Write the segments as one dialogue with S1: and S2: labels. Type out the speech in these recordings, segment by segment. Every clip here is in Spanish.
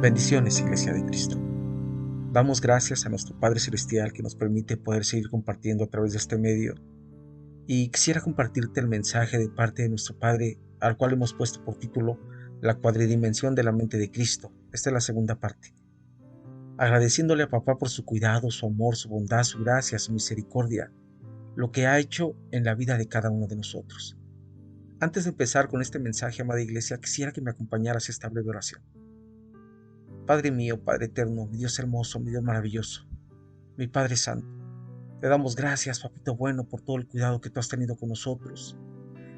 S1: Bendiciones, Iglesia de Cristo. Damos gracias a nuestro Padre Celestial que nos permite poder seguir compartiendo a través de este medio. Y quisiera compartirte el mensaje de parte de nuestro Padre, al cual hemos puesto por título La cuadridimensión de la mente de Cristo. Esta es la segunda parte. Agradeciéndole a Papá por su cuidado, su amor, su bondad, su gracia, su misericordia, lo que ha hecho en la vida de cada uno de nosotros. Antes de empezar con este mensaje, amada Iglesia, quisiera que me acompañaras a esta breve oración. Padre mío, Padre eterno, mi Dios hermoso, mi Dios maravilloso, mi Padre santo, te damos gracias, Papito bueno, por todo el cuidado que tú has tenido con nosotros.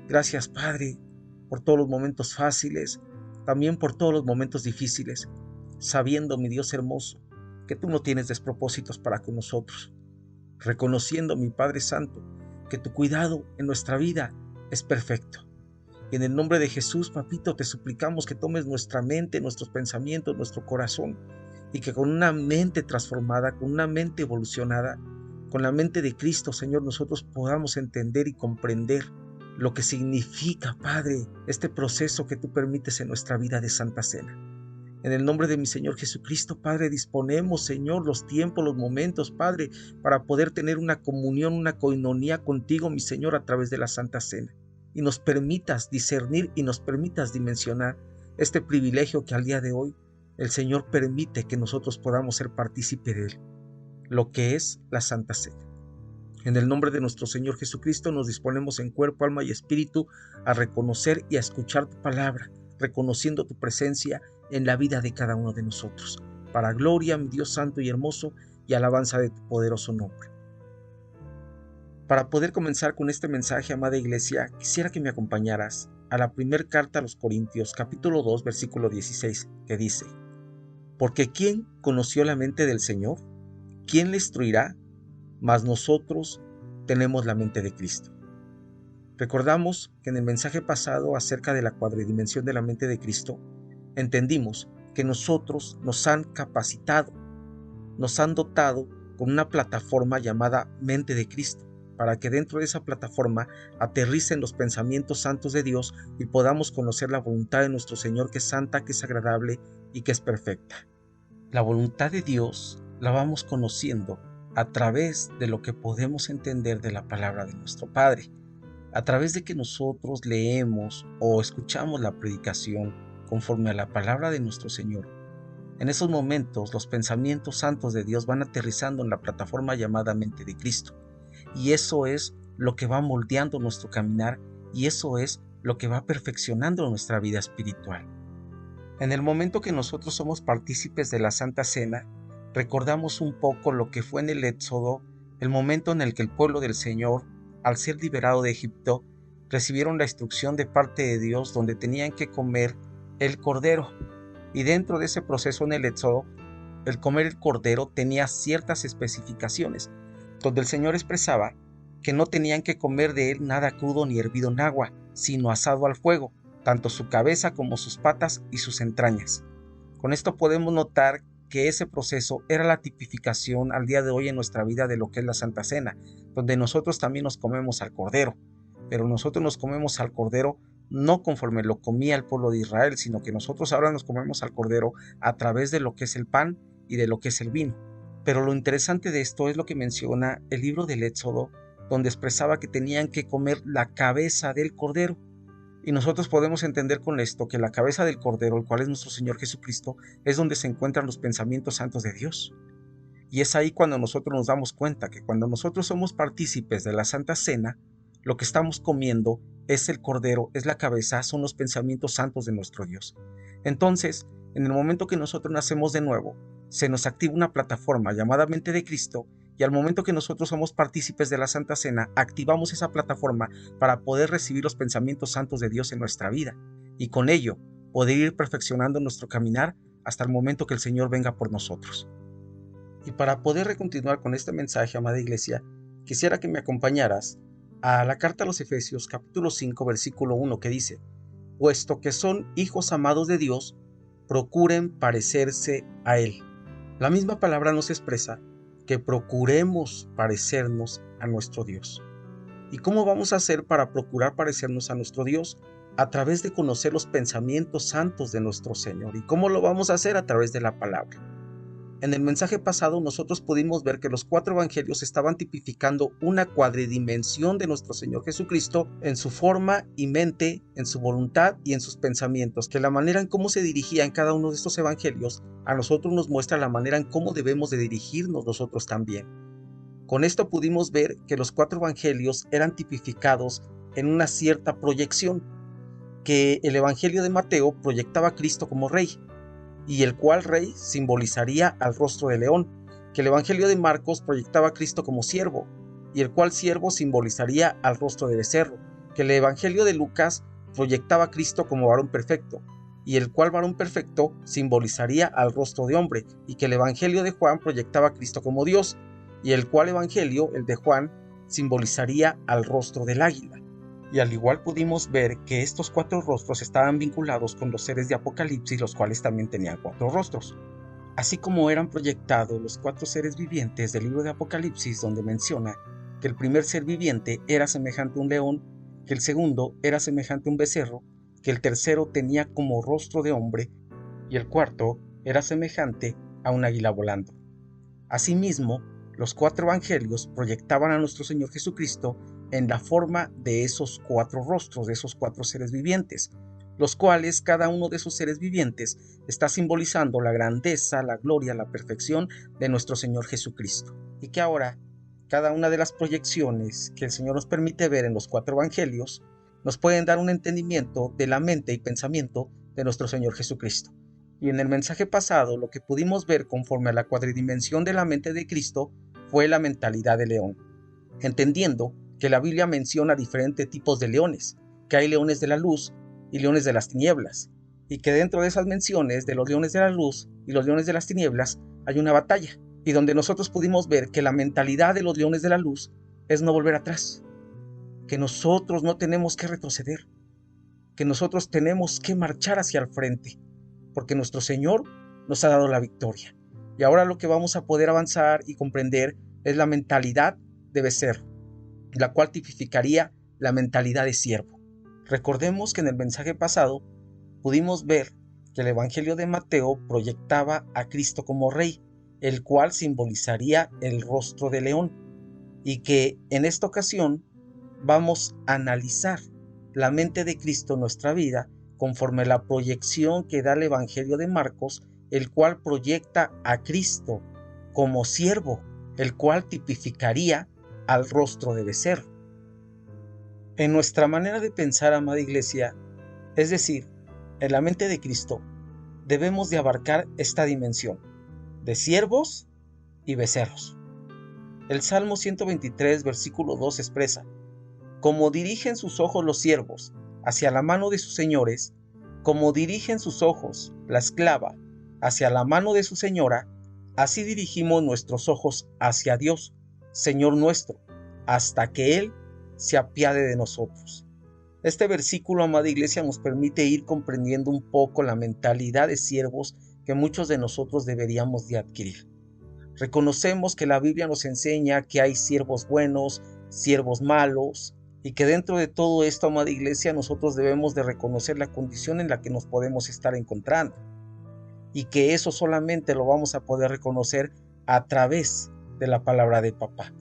S1: Gracias, Padre, por todos los momentos fáciles, también por todos los momentos difíciles, sabiendo, mi Dios hermoso, que tú no tienes despropósitos para con nosotros, reconociendo, mi Padre santo, que tu cuidado en nuestra vida es perfecto. Y en el nombre de Jesús, Papito, te suplicamos que tomes nuestra mente, nuestros pensamientos, nuestro corazón, y que con una mente transformada, con una mente evolucionada, con la mente de Cristo, Señor, nosotros podamos entender y comprender lo que significa, Padre, este proceso que tú permites en nuestra vida de Santa Cena. En el nombre de mi Señor Jesucristo, Padre, disponemos, Señor, los tiempos, los momentos, Padre, para poder tener una comunión, una coinonía contigo, mi Señor, a través de la Santa Cena. Y nos permitas discernir y nos permitas dimensionar este privilegio que al día de hoy el Señor permite que nosotros podamos ser partícipe de él, lo que es la Santa Cena. En el nombre de nuestro Señor Jesucristo nos disponemos en cuerpo, alma y espíritu a reconocer y a escuchar tu palabra, reconociendo tu presencia en la vida de cada uno de nosotros, para gloria, mi Dios santo y hermoso, y alabanza de tu poderoso nombre. Para poder comenzar con este mensaje, amada Iglesia, quisiera que me acompañaras a la primera carta a los Corintios, capítulo 2, versículo 16, que dice: Porque ¿quién conoció la mente del Señor? ¿Quién le instruirá? Mas nosotros tenemos la mente de Cristo. Recordamos que en el mensaje pasado acerca de la cuadridimensión de la mente de Cristo, entendimos que nosotros nos han capacitado, nos han dotado con una plataforma llamada mente de Cristo, para que dentro de esa plataforma aterricen los pensamientos santos de Dios y podamos conocer la voluntad de nuestro Señor, que es santa, que es agradable y que es perfecta. La voluntad de Dios la vamos conociendo a través de lo que podemos entender de la palabra de nuestro Padre, a través de que nosotros leemos o escuchamos la predicación conforme a la palabra de nuestro Señor. En esos momentos los pensamientos santos de Dios van aterrizando en la plataforma llamada mente de Cristo. Y eso es lo que va moldeando nuestro caminar, y eso es lo que va perfeccionando nuestra vida espiritual. En el momento que nosotros somos partícipes de la Santa Cena, recordamos un poco lo que fue en el Éxodo, el momento en el que el pueblo del Señor, al ser liberado de Egipto, recibieron la instrucción de parte de Dios donde tenían que comer el cordero. Y dentro de ese proceso en el Éxodo, el comer el cordero tenía ciertas especificaciones, donde el Señor expresaba que no tenían que comer de él nada crudo ni hervido en agua, sino asado al fuego, tanto su cabeza como sus patas y sus entrañas. Con esto podemos notar que ese proceso era la tipificación al día de hoy en nuestra vida de lo que es la Santa Cena, donde nosotros también nos comemos al cordero, pero nosotros nos comemos al cordero no conforme lo comía el pueblo de Israel, sino que nosotros ahora nos comemos al cordero a través de lo que es el pan y de lo que es el vino. Pero lo interesante de esto es lo que menciona el libro del Éxodo, donde expresaba que tenían que comer la cabeza del cordero. Y nosotros podemos entender con esto que la cabeza del cordero, el cual es nuestro Señor Jesucristo, es donde se encuentran los pensamientos santos de Dios. Y es ahí cuando nosotros nos damos cuenta que cuando nosotros somos partícipes de la Santa Cena, lo que estamos comiendo es el cordero, es la cabeza, son los pensamientos santos de nuestro Dios. Entonces, en el momento que nosotros nacemos de nuevo, se nos activa una plataforma llamada mente de Cristo, y al momento que nosotros somos partícipes de la Santa Cena, activamos esa plataforma para poder recibir los pensamientos santos de Dios en nuestra vida, y con ello poder ir perfeccionando nuestro caminar hasta el momento que el Señor venga por nosotros. Y para poder continuar con este mensaje, amada Iglesia, quisiera que me acompañaras a la carta a los Efesios, capítulo 5, versículo 1, que dice: Puesto que son hijos amados de Dios, procuren parecerse a Él. La misma palabra nos expresa que procuremos parecernos a nuestro Dios. ¿Y cómo vamos a hacer para procurar parecernos a nuestro Dios? a través de conocer los pensamientos santos de nuestro Señor. ¿Y cómo lo vamos a hacer? A través de la palabra. En el mensaje pasado nosotros pudimos ver que los 4 evangelios estaban tipificando una cuadridimensión de nuestro Señor Jesucristo en su forma y mente, en su voluntad y en sus pensamientos, que la manera en cómo se dirigía en cada uno de estos evangelios a nosotros nos muestra la manera en cómo debemos de dirigirnos nosotros también. Con esto pudimos ver que los 4 evangelios eran tipificados en una cierta proyección, que el evangelio de Mateo proyectaba a Cristo como rey, y el cual rey simbolizaría al rostro de león, que el evangelio de Marcos proyectaba a Cristo como siervo, y el cual siervo simbolizaría al rostro de becerro, que el evangelio de Lucas proyectaba a Cristo como varón perfecto, y el cual varón perfecto simbolizaría al rostro de hombre, y que el evangelio de Juan proyectaba a Cristo como Dios, y el cual evangelio, el de Juan, simbolizaría al rostro del águila. Y al igual pudimos ver que estos 4 rostros estaban vinculados con los seres de Apocalipsis, los cuales también tenían 4 rostros. Así como eran proyectados los 4 seres vivientes del libro de Apocalipsis, donde menciona que el primer ser viviente era semejante a un león, que el segundo era semejante a un becerro, que el tercero tenía como rostro de hombre, y el cuarto era semejante a un águila volando. Asimismo, los 4 evangelios proyectaban a nuestro Señor Jesucristo en la forma de esos 4 rostros, de esos 4 seres vivientes, los cuales cada uno de esos seres vivientes está simbolizando la grandeza, la gloria, la perfección de nuestro Señor Jesucristo. Y que ahora, cada una de las proyecciones que el Señor nos permite ver en los 4 evangelios, nos pueden dar un entendimiento de la mente y pensamiento de nuestro Señor Jesucristo. Y en el mensaje pasado, lo que pudimos ver conforme a la cuadridimensión de la mente de Cristo fue la mentalidad de león, entendiendo que la Biblia menciona diferentes tipos de leones, que hay leones de la luz y leones de las tinieblas, y que dentro de esas menciones de los leones de la luz y los leones de las tinieblas hay una batalla, y donde nosotros pudimos ver que la mentalidad de los leones de la luz es no volver atrás, que nosotros no tenemos que retroceder, que nosotros tenemos que marchar hacia el frente, porque nuestro Señor nos ha dado la victoria. Y ahora lo que vamos a poder avanzar y comprender es la mentalidad de becerro, la cual tipificaría la mentalidad de siervo. Recordemos que en el mensaje pasado pudimos ver que el Evangelio de Mateo proyectaba a Cristo como rey, el cual simbolizaría el rostro de león, y que en esta ocasión vamos a analizar la mente de Cristo en nuestra vida conforme a la proyección que da el Evangelio de Marcos, el cual proyecta a Cristo como siervo, el cual tipificaría al rostro de becerro. En nuestra manera de pensar, amada iglesia, es decir, en la mente de Cristo, debemos de abarcar esta dimensión de siervos y becerros. El Salmo 123, versículo 2 expresa: como dirigen sus ojos los siervos hacia la mano de sus señores, como dirigen sus ojos la esclava hacia la mano de su señora, así dirigimos nuestros ojos hacia Dios, Señor nuestro, hasta que Él se apiade de nosotros. Este versículo, amada iglesia, nos permite ir comprendiendo un poco la mentalidad de siervos que muchos de nosotros deberíamos de adquirir. Reconocemos que la Biblia nos enseña que hay siervos buenos, siervos malos, y que dentro de todo esto, amada iglesia, nosotros debemos de reconocer la condición en la que nos podemos estar encontrando, y que eso solamente lo vamos a poder reconocer a través de la palabra de papá.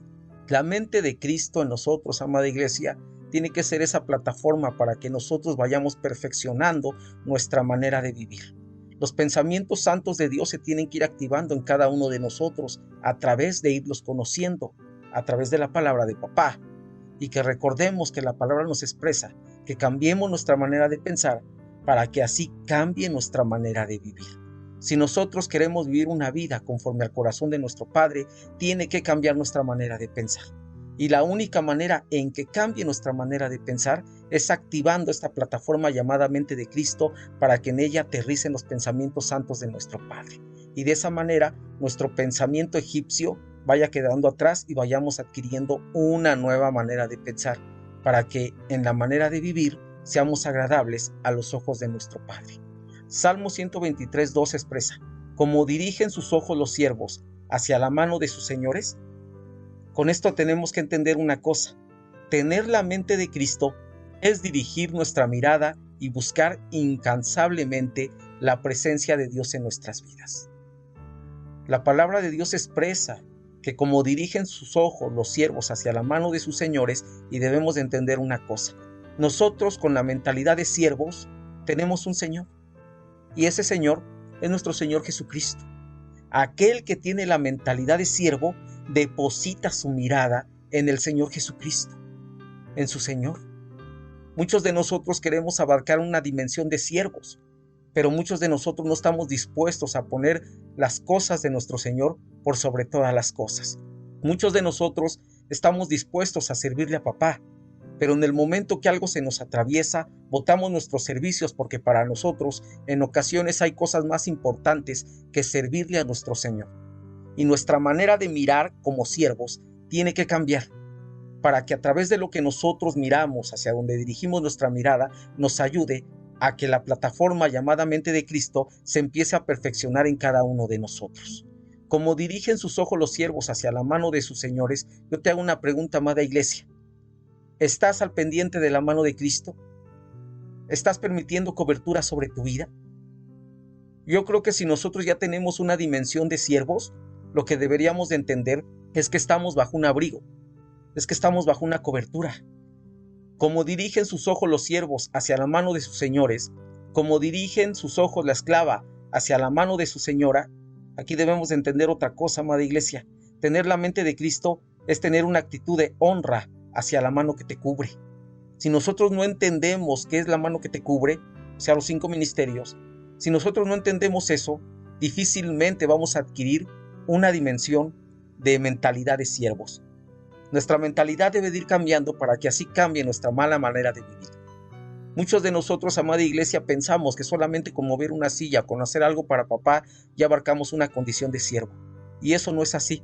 S1: La mente de Cristo en nosotros, amada iglesia, tiene que ser esa plataforma para que nosotros vayamos perfeccionando nuestra manera de vivir. Los pensamientos santos de Dios se tienen que ir activando en cada uno de nosotros a través de irlos conociendo, a través de la palabra de papá. Y que recordemos que la palabra nos expresa que cambiemos nuestra manera de pensar para que así cambie nuestra manera de vivir. Si nosotros queremos vivir una vida conforme al corazón de nuestro Padre, tiene que cambiar nuestra manera de pensar. Y la única manera en que cambie nuestra manera de pensar es activando esta plataforma llamada mente de Cristo para que en ella aterricen los pensamientos santos de nuestro Padre. Y de esa manera nuestro pensamiento egipcio vaya quedando atrás y vayamos adquiriendo una nueva manera de pensar para que en la manera de vivir seamos agradables a los ojos de nuestro Padre. Salmo 123, 2 expresa: como dirigen sus ojos los siervos hacia la mano de sus señores. Con esto tenemos que entender una cosa: tener la mente de Cristo es dirigir nuestra mirada y buscar incansablemente la presencia de Dios en nuestras vidas. La palabra de Dios expresa que como dirigen sus ojos los siervos hacia la mano de sus señores, y debemos de entender una cosa: nosotros con la mentalidad de siervos tenemos un Señor, y ese Señor es nuestro Señor Jesucristo. Aquel que tiene la mentalidad de siervo deposita su mirada en el Señor Jesucristo, en su Señor. Muchos de nosotros queremos abarcar una dimensión de siervos, pero muchos de nosotros no estamos dispuestos a poner las cosas de nuestro Señor por sobre todas las cosas. Muchos de nosotros estamos dispuestos a servirle a papá, pero en el momento que algo se nos atraviesa, botamos nuestros servicios, porque para nosotros en ocasiones hay cosas más importantes que servirle a nuestro Señor. Y nuestra manera de mirar como siervos tiene que cambiar, para que a través de lo que nosotros miramos, hacia donde dirigimos nuestra mirada, nos ayude a que la plataforma llamada mente de Cristo se empiece a perfeccionar en cada uno de nosotros. Como dirigen sus ojos los siervos hacia la mano de sus señores, yo te hago una pregunta, amada iglesia. ¿Estás al pendiente de la mano de Cristo? ¿Estás permitiendo cobertura sobre tu vida? Yo creo que si nosotros ya tenemos una dimensión de siervos, lo que deberíamos de entender es que estamos bajo un abrigo, es que estamos bajo una cobertura. Como dirigen sus ojos los siervos hacia la mano de sus señores, como dirigen sus ojos la esclava hacia la mano de su señora, aquí debemos de entender otra cosa, amada iglesia. Tener la mente de Cristo es tener una actitud de honra hacia la mano que te cubre. Si nosotros no entendemos qué es la mano que te cubre, o sea, los 5 ministerios, si nosotros no entendemos eso, difícilmente vamos a adquirir una dimensión de mentalidad de siervos. Nuestra mentalidad debe de ir cambiando para que así cambie nuestra mala manera de vivir. Muchos de nosotros, amada iglesia, pensamos que solamente con mover una silla, con hacer algo para papá, ya abarcamos una condición de siervo. Y eso no es así.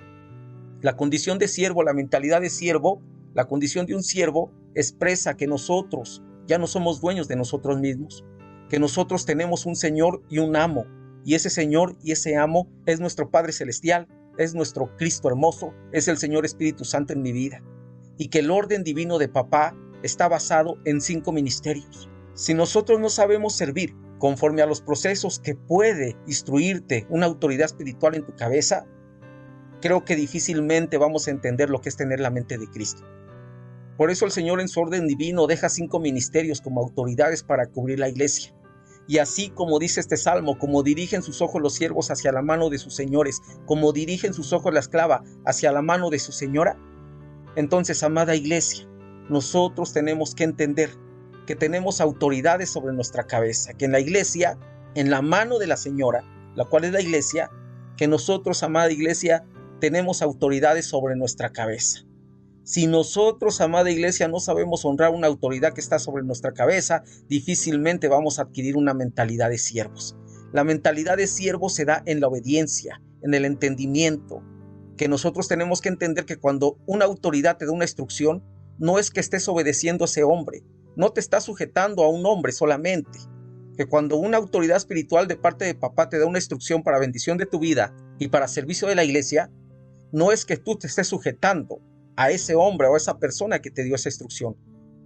S1: La condición de siervo, la mentalidad de siervo, la condición de un siervo expresa que nosotros ya no somos dueños de nosotros mismos, que nosotros tenemos un Señor y un amo, y ese Señor y ese amo es nuestro Padre Celestial, es nuestro Cristo hermoso, es el Señor Espíritu Santo en mi vida, y que el orden divino de papá está basado en 5 ministerios. Si nosotros no sabemos servir conforme a los procesos que puede instruirte una autoridad espiritual en tu cabeza, creo que difícilmente vamos a entender lo que es tener la mente de Cristo. Por eso el Señor en su orden divino deja 5 ministerios como autoridades para cubrir la iglesia. Y así como dice este salmo, como dirigen sus ojos los siervos hacia la mano de sus señores, como dirigen sus ojos la esclava hacia la mano de su señora, entonces, amada iglesia, nosotros tenemos que entender que tenemos autoridades sobre nuestra cabeza, que en la iglesia, en la mano de la señora, la cual es la iglesia, que nosotros, amada iglesia, tenemos autoridades sobre nuestra cabeza. Si nosotros, amada iglesia, no sabemos honrar una autoridad que está sobre nuestra cabeza, difícilmente vamos a adquirir una mentalidad de siervos. La mentalidad de siervos se da en la obediencia, en el entendimiento, que nosotros tenemos que entender que cuando una autoridad te da una instrucción, no es que estés obedeciendo a ese hombre, no te estás sujetando a un hombre solamente, que cuando una autoridad espiritual de parte de papá te da una instrucción para bendición de tu vida y para servicio de la iglesia, no es que tú te estés sujetando a ese hombre o a esa persona que te dio esa instrucción.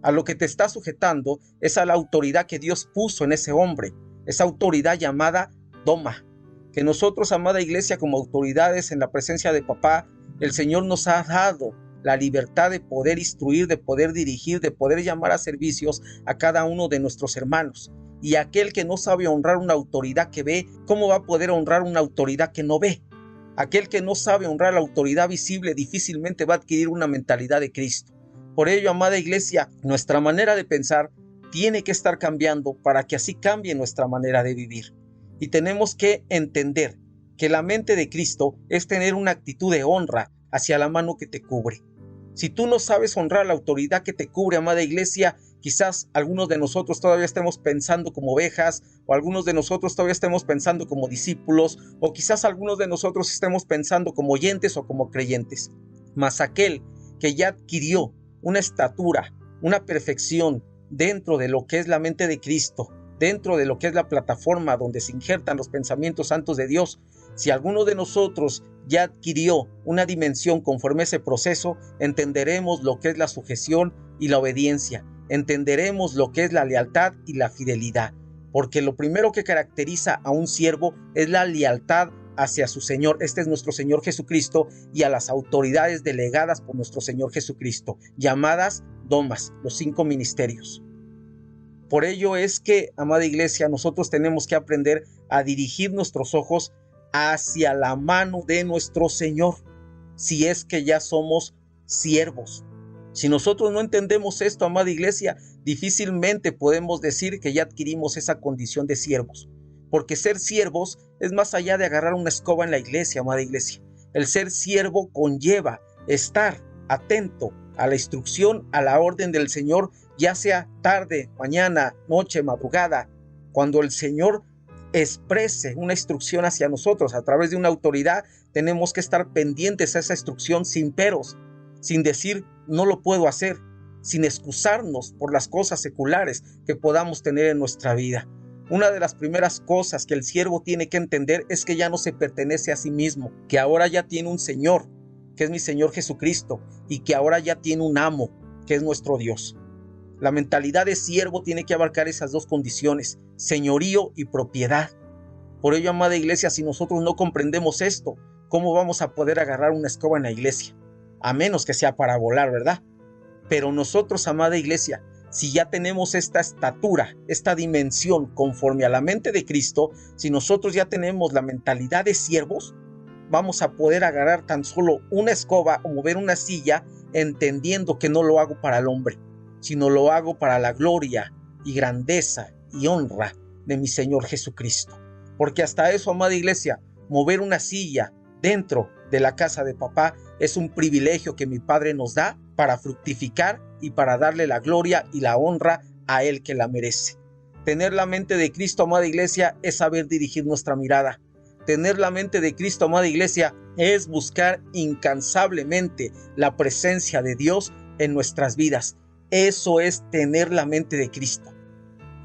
S1: A lo que te está sujetando es a la autoridad que Dios puso en ese hombre, esa autoridad llamada Doma, que nosotros, amada iglesia, como autoridades en la presencia de papá, el Señor nos ha dado la libertad de poder instruir, de poder dirigir, de poder llamar a servicios a cada uno de nuestros hermanos. Y aquel que no sabe honrar una autoridad que ve, ¿cómo va a poder honrar una autoridad que no ve? Aquel que no sabe honrar la autoridad visible difícilmente va a adquirir una mentalidad de Cristo. Por ello, amada iglesia, nuestra manera de pensar tiene que estar cambiando para que así cambie nuestra manera de vivir. Y tenemos que entender que la mente de Cristo es tener una actitud de honra hacia la mano que te cubre. Si tú no sabes honrar la autoridad que te cubre, amada iglesia, quizás algunos de nosotros todavía estemos pensando como ovejas, o algunos de nosotros todavía estemos pensando como discípulos, o quizás algunos de nosotros estemos pensando como oyentes o como creyentes. Mas aquel que ya adquirió una estatura, una perfección dentro de lo que es la mente de Cristo, dentro de lo que es la plataforma donde se injertan los pensamientos santos de Dios, si alguno de nosotros ya adquirió una dimensión conforme a ese proceso, entenderemos lo que es la sujeción y la obediencia. entenderemos lo que es la lealtad y la fidelidad, porque lo primero que caracteriza a un siervo es la lealtad hacia su Señor. Este es nuestro Señor Jesucristo, y a las autoridades delegadas por nuestro Señor Jesucristo, llamadas domas, los 5 ministerios. Por ello es que, amada iglesia, nosotros tenemos que aprender a dirigir nuestros ojos hacia la mano de nuestro Señor, si es que ya somos siervos. Si nosotros no entendemos esto, amada iglesia, difícilmente podemos decir que ya adquirimos esa condición de siervos, porque ser siervos es más allá de agarrar una escoba en la iglesia, amada iglesia. El ser siervo conlleva estar atento a la instrucción, a la orden del Señor, ya sea tarde, mañana, noche, madrugada. Cuando el Señor exprese una instrucción hacia nosotros a través de una autoridad, tenemos que estar pendientes a esa instrucción sin peros, sin decir no lo puedo hacer, sin excusarnos por las cosas seculares que podamos tener en nuestra vida. Una de las primeras cosas que el siervo tiene que entender es que ya no se pertenece a sí mismo, que ahora ya tiene un Señor, que es mi Señor Jesucristo, y que ahora ya tiene un amo, que es nuestro Dios. La mentalidad de siervo tiene que abarcar esas dos condiciones, señorío y propiedad. Por ello, amada iglesia, si nosotros no comprendemos esto, ¿cómo vamos a poder agarrar una escoba en la iglesia? A menos que sea para volar, ¿verdad? Pero nosotros, amada iglesia, si ya tenemos esta estatura, esta dimensión conforme a la mente de Cristo, si nosotros ya tenemos la mentalidad de siervos, vamos a poder agarrar tan solo una escoba o mover una silla, entendiendo que no lo hago para el hombre, sino lo hago para la gloria y grandeza y honra de mi Señor Jesucristo. Porque hasta eso, amada iglesia, mover una silla dentro de la casa de papá es un privilegio que mi Padre nos da para fructificar y para darle la gloria y la honra a Él que la merece. Tener la mente de Cristo, amada iglesia, es saber dirigir nuestra mirada. Tener la mente de Cristo, amada iglesia, es buscar incansablemente la presencia de Dios en nuestras vidas. Eso es tener la mente de Cristo.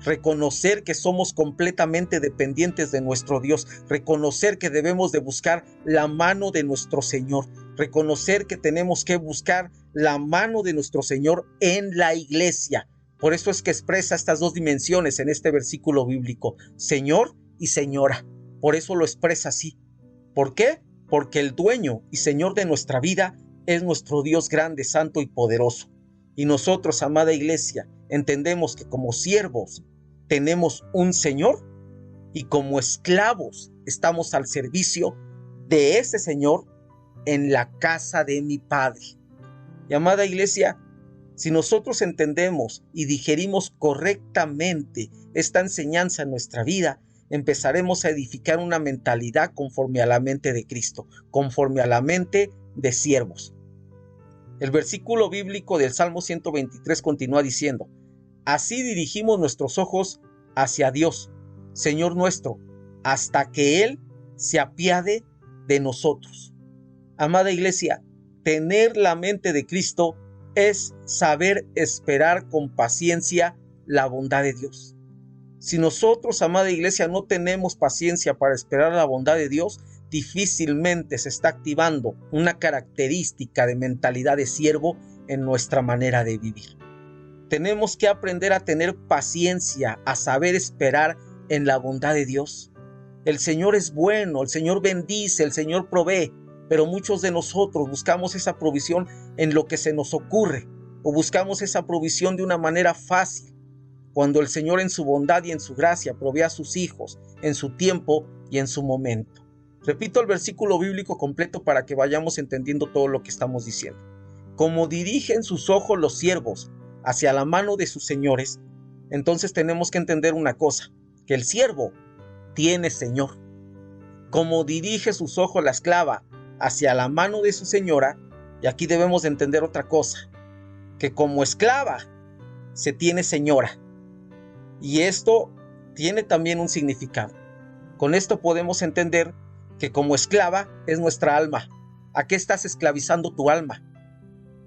S1: Reconocer que somos completamente dependientes de nuestro Dios. Reconocer que debemos de buscar la mano de nuestro Señor. Reconocer que tenemos que buscar la mano de nuestro Señor en la iglesia. Por eso es que expresa estas dos dimensiones en este versículo bíblico, Señor y Señora. Por eso lo expresa así. ¿Por qué? Porque el dueño y Señor de nuestra vida es nuestro Dios grande, santo y poderoso. Y nosotros, amada iglesia, entendemos que como siervos tenemos un Señor, y como esclavos estamos al servicio de ese Señor en la casa de mi Padre. Y amada iglesia, si nosotros entendemos y digerimos correctamente esta enseñanza en nuestra vida, empezaremos a edificar una mentalidad conforme a la mente de Cristo, conforme a la mente de siervos. El versículo bíblico del Salmo 123 continúa diciendo: así dirigimos nuestros ojos hacia Dios, Señor nuestro, hasta que Él se apiade de nosotros. Amada iglesia, tener la mente de Cristo es saber esperar con paciencia la bondad de Dios. Si nosotros, amada iglesia, no tenemos paciencia para esperar la bondad de Dios, difícilmente se está activando una característica de mentalidad de siervo en nuestra manera de vivir. Tenemos que aprender a tener paciencia, a saber esperar en la bondad de Dios. El Señor es bueno, el Señor bendice, el Señor provee, pero muchos de nosotros buscamos esa provisión en lo que se nos ocurre, o buscamos esa provisión de una manera fácil, cuando el Señor en su bondad y en su gracia provee a sus hijos en su tiempo y en su momento. Repito el versículo bíblico completo para que vayamos entendiendo todo lo que estamos diciendo. Como dirigen sus ojos los siervos hacia la mano de sus señores, entonces tenemos que entender una cosa, que el siervo tiene Señor. Como dirige sus ojos la esclava hacia la mano de su señora, y aquí debemos de entender otra cosa, que como esclava se tiene señora. Y esto tiene también un significado. Con esto podemos entender que como esclava es nuestra alma. ¿A qué estás esclavizando tu alma?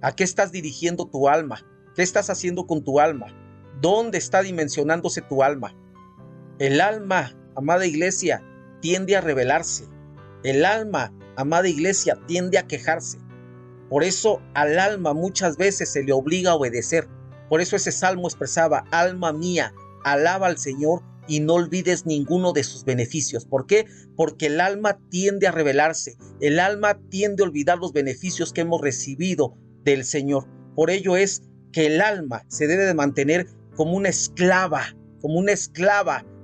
S1: ¿A qué estás dirigiendo tu alma? ¿Qué estás haciendo con tu alma? ¿Dónde está dimensionándose tu alma? El alma, amada iglesia, tiende a rebelarse. El alma, amada iglesia, tiende a quejarse. Por eso al alma muchas veces se le obliga a obedecer. Por eso ese salmo expresaba: alma mía, alaba al Señor y no olvides ninguno de sus beneficios. ¿Por qué? Porque el alma tiende a rebelarse, el alma tiende a olvidar los beneficios que hemos recibido del Señor. Por ello es que el alma se debe de mantener como una esclava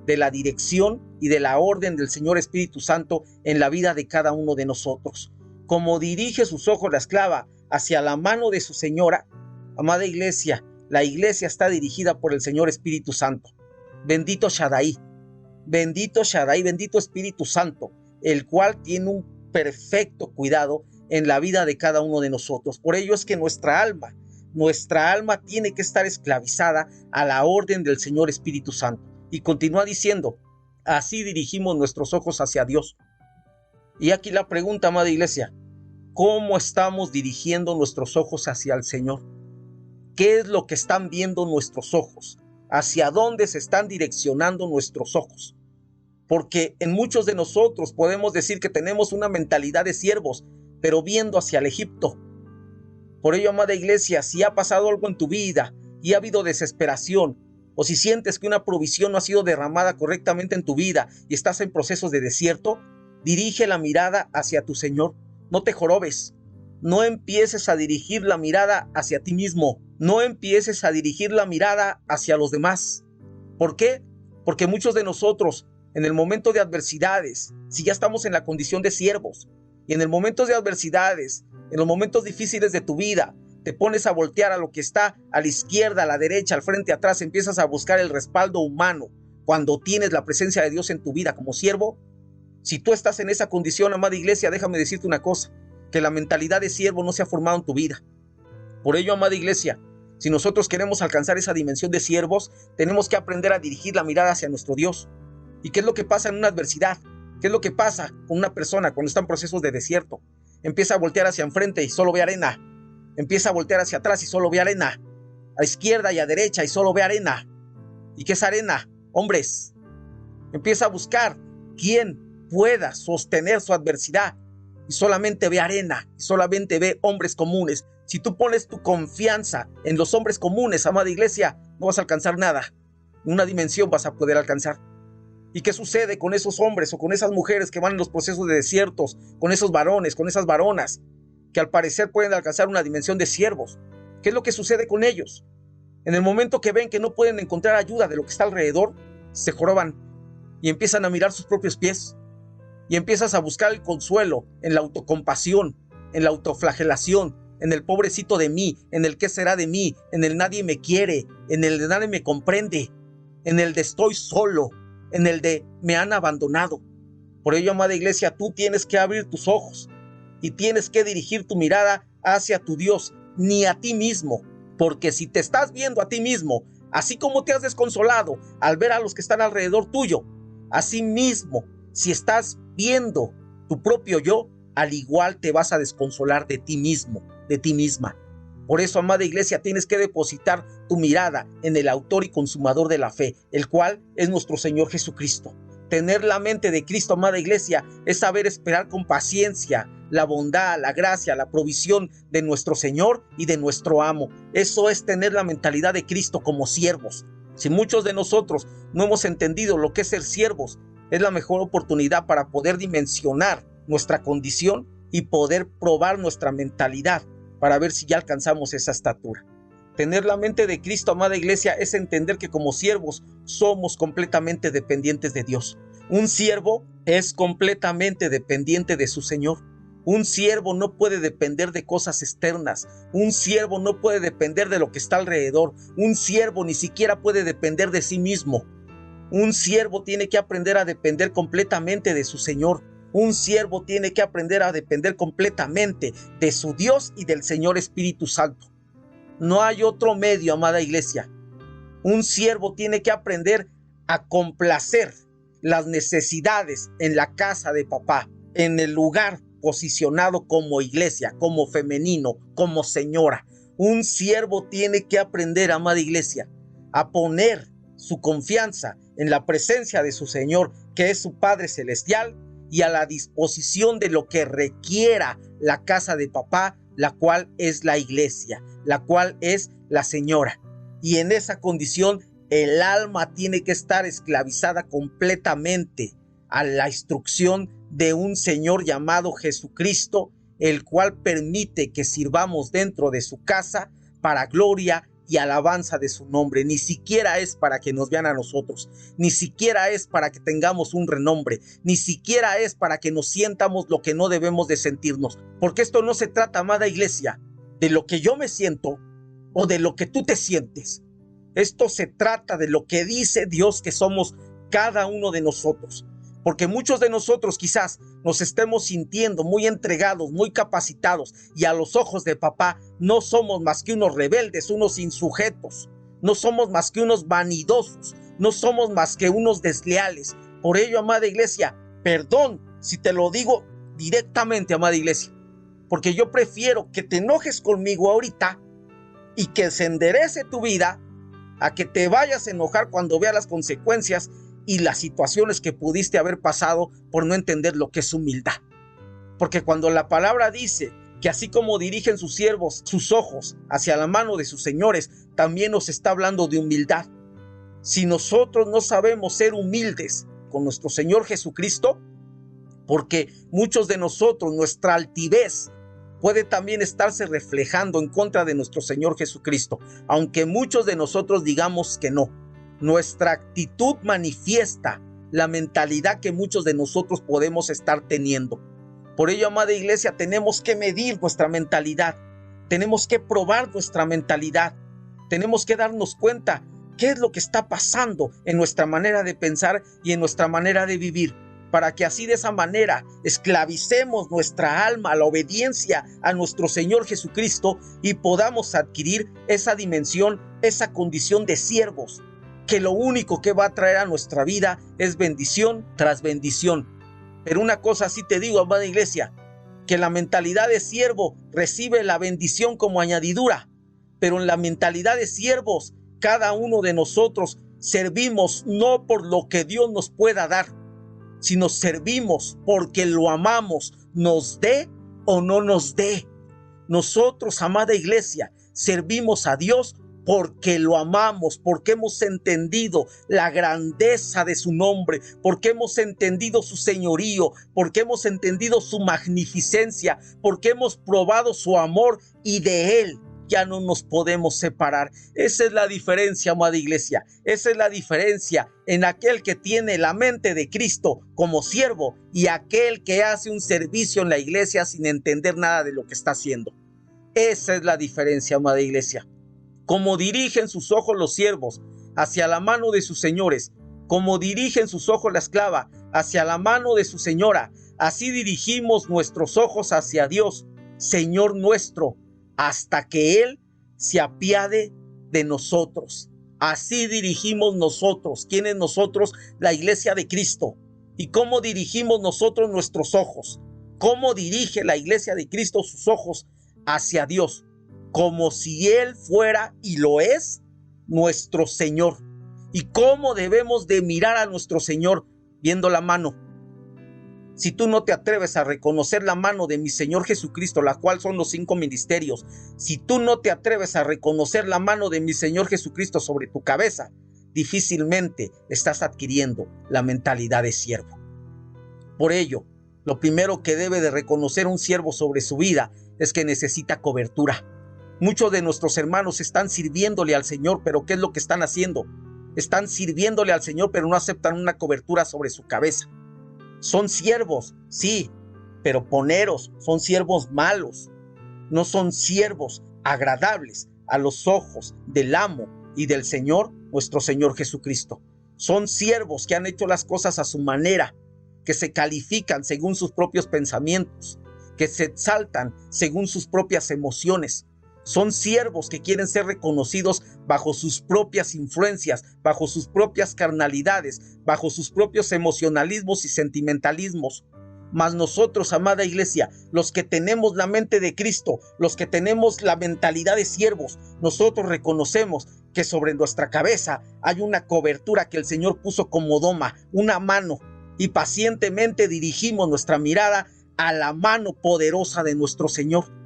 S1: de la dirección y de la orden del Señor Espíritu Santo en la vida de cada uno de nosotros. Como dirige sus ojos la esclava hacia la mano de su señora, amada iglesia, la iglesia está dirigida por el Señor Espíritu Santo. Bendito Shaddai, bendito Espíritu Santo, el cual tiene un perfecto cuidado en la vida de cada uno de nosotros. Por ello es que nuestra alma tiene que estar esclavizada a la orden del Señor Espíritu Santo. Y continúa diciendo: así dirigimos nuestros ojos hacia Dios. Y aquí la pregunta, amada iglesia: ¿cómo estamos dirigiendo nuestros ojos hacia el Señor? ¿Qué es lo que están viendo nuestros ojos? ¿Hacia dónde se están direccionando nuestros ojos? Porque en muchos de nosotros podemos decir que tenemos una mentalidad de siervos, pero viendo hacia el Egipto. Por ello, amada iglesia, si ha pasado algo en tu vida y ha habido desesperación, o si sientes que una provisión no ha sido derramada correctamente en tu vida y estás en procesos de desierto, dirige la mirada hacia tu Señor. No te jorobes. No empieces a dirigir la mirada hacia ti mismo. No empieces a dirigir la mirada hacia los demás. ¿Por qué? Porque muchos de nosotros, en el momento de adversidades, si ya estamos en la condición de siervos, y en el momento de adversidades, en los momentos difíciles de tu vida, te pones a voltear a lo que está a la izquierda, a la derecha, al frente, atrás, empiezas a buscar el respaldo humano cuando tienes la presencia de Dios en tu vida como siervo. Si tú estás en esa condición, amada iglesia, déjame decirte una cosa: que la mentalidad de siervo no se ha formado en tu vida. Por ello, amada iglesia, si nosotros queremos alcanzar esa dimensión de siervos, tenemos que aprender a dirigir la mirada hacia nuestro Dios. ¿Y qué es lo que pasa en una adversidad? ¿Qué es lo que pasa con una persona cuando está en procesos de desierto? Empieza a voltear hacia enfrente y solo ve arena. Empieza a voltear hacia atrás y solo ve arena. A izquierda y a derecha y solo ve arena. ¿Y qué es arena? Hombres. Empieza a buscar quién pueda sostener su adversidad y solamente ve arena, y solamente ve hombres comunes. Si tú pones tu confianza en los hombres comunes, amada iglesia, no vas a alcanzar nada. Una dimensión vas a poder alcanzar. ¿Y qué sucede con esos hombres o con esas mujeres que van en los procesos de desiertos, con esos varones, con esas varonas, que al parecer pueden alcanzar una dimensión de siervos? ¿Qué es lo que sucede con ellos? En el momento que ven que no pueden encontrar ayuda de lo que está alrededor, se joroban y empiezan a mirar sus propios pies. Y empiezas a buscar el consuelo en la autocompasión, en la autoflagelación, en el pobrecito de mí, en el qué será de mí, en el nadie me quiere, en el de nadie me comprende, en el de estoy solo, en el de me han abandonado. Por ello, amada iglesia, tú tienes que abrir tus ojos y tienes que dirigir tu mirada hacia tu Dios, ni a ti mismo, porque si te estás viendo a ti mismo, así como te has desconsolado al ver a los que están alrededor tuyo, así mismo, si estás viendo tu propio yo, al igual te vas a desconsolar de ti mismo, de ti misma. Por eso, amada iglesia, tienes que depositar tu mirada en el autor y consumador de la fe, el cual es nuestro Señor Jesucristo. Tener la mente de Cristo, amada iglesia, es saber esperar con paciencia la bondad, la gracia, la provisión de nuestro Señor y de nuestro amo. Eso es tener la mentalidad de Cristo como siervos. Si muchos de nosotros no hemos entendido lo que es ser siervos, es la mejor oportunidad para poder dimensionar nuestra condición y poder probar nuestra mentalidad para ver si ya alcanzamos esa estatura. Tener la mente de Cristo, amada iglesia, es entender que como siervos somos completamente dependientes de Dios. Un siervo es completamente dependiente de su Señor. Un siervo no puede depender de cosas externas. Un siervo no puede depender de lo que está alrededor. Un siervo ni siquiera puede depender de sí mismo. Un siervo tiene que aprender a depender completamente de su Señor. Un siervo tiene que aprender a depender completamente de su Dios y del Señor Espíritu Santo. No hay otro medio, amada iglesia. Un siervo tiene que aprender a complacer las necesidades en la casa de papá, en el lugar posicionado como iglesia, como femenino, como señora. Un siervo tiene que aprender, amada iglesia, a poner su confianza en la presencia de su Señor, que es su Padre Celestial, y a la disposición de lo que requiera la casa de papá, la cual es la iglesia, la cual es la señora. y en esa condición el alma tiene que estar esclavizada completamente a la instrucción de un Señor llamado Jesucristo, el cual permite que sirvamos dentro de su casa para gloria y alabanza de su nombre. Ni siquiera es para que nos vean a nosotros, ni siquiera es para que tengamos un renombre, ni siquiera es para que nos sientamos lo que no debemos de sentirnos, porque esto no se trata, amada iglesia, de lo que yo me siento o de lo que tú te sientes. Esto se trata de lo que dice Dios que somos cada uno de nosotros. Porque muchos de nosotros quizás nos estemos sintiendo muy entregados, muy capacitados, y a los ojos de papá no somos más que unos rebeldes, unos insujetos, no somos más que unos vanidosos, no somos más que unos desleales. Por ello, amada iglesia, perdón si te lo digo directamente, amada iglesia, porque yo prefiero que te enojes conmigo ahorita y que se enderece tu vida a que te vayas a enojar cuando veas las consecuencias y las situaciones que pudiste haber pasado por no entender lo que es humildad. Porque cuando la palabra dice que así como dirigen sus siervos sus ojos hacia la mano de sus señores, también nos está hablando de humildad. Si nosotros no sabemos ser humildes con nuestro Señor Jesucristo, porque muchos de nosotros, nuestra altivez puede también estarse reflejando en contra de nuestro Señor Jesucristo, aunque muchos de nosotros digamos que no. Nuestra actitud manifiesta la mentalidad que muchos de nosotros podemos estar teniendo. Por ello, amada iglesia, tenemos que medir nuestra mentalidad, tenemos que probar nuestra mentalidad, tenemos que darnos cuenta qué es lo que está pasando en nuestra manera de pensar y en nuestra manera de vivir, para que así de esa manera esclavicemos nuestra alma a la obediencia a nuestro Señor Jesucristo y podamos adquirir esa dimensión, esa condición de siervos, que lo único que va a traer a nuestra vida es bendición tras bendición. Pero una cosa sí te digo, amada iglesia, que la mentalidad de siervo recibe la bendición como añadidura, pero en la mentalidad de siervos, cada uno de nosotros servimos no por lo que Dios nos pueda dar, sino servimos porque lo amamos, nos dé o no nos dé. Nosotros, amada iglesia, servimos a Dios porque lo amamos, porque hemos entendido la grandeza de su nombre, porque hemos entendido su señorío, porque hemos entendido su magnificencia, porque hemos probado su amor y de él ya no nos podemos separar. Esa es la diferencia, amada iglesia. Esa es la diferencia en aquel que tiene la mente de Cristo como siervo y aquel que hace un servicio en la iglesia sin entender nada de lo que está haciendo. Esa es la diferencia, amada iglesia. Como dirigen sus ojos los siervos hacia la mano de sus señores, como dirigen sus ojos la esclava hacia la mano de su señora, así dirigimos nuestros ojos hacia Dios, Señor nuestro, hasta que Él se apiade de nosotros. Así dirigimos nosotros. ¿Quién es nosotros? La iglesia de Cristo. ¿Y cómo dirigimos nosotros nuestros ojos? ¿Cómo dirige la iglesia de Cristo sus ojos hacia Dios? Como si Él fuera, y lo es, nuestro Señor. ¿Y cómo debemos de mirar a nuestro Señor? Viendo la mano. Si tú no te atreves a reconocer la mano de mi Señor Jesucristo, la cual son los 5 ministerios, si tú no te atreves a reconocer la mano de mi Señor Jesucristo sobre tu cabeza, difícilmente estás adquiriendo la mentalidad de siervo. Por ello, lo primero que debe de reconocer un siervo sobre su vida es que necesita cobertura. Muchos de nuestros hermanos están sirviéndole al Señor, pero ¿qué es lo que están haciendo? Están sirviéndole al Señor, pero no aceptan una cobertura sobre su cabeza. Son siervos, sí, pero poneros, son siervos malos. No son siervos agradables a los ojos del amo y del Señor, nuestro Señor Jesucristo. Son siervos que han hecho las cosas a su manera, que se califican según sus propios pensamientos, que se exaltan según sus propias emociones. Son siervos que quieren ser reconocidos bajo sus propias influencias, bajo sus propias carnalidades, bajo sus propios emocionalismos y sentimentalismos. Mas nosotros, amada iglesia, los que tenemos la mente de Cristo, los que tenemos la mentalidad de siervos, nosotros reconocemos que sobre nuestra cabeza hay una cobertura que el Señor puso como doma, una mano, y pacientemente dirigimos nuestra mirada a la mano poderosa de nuestro Señor.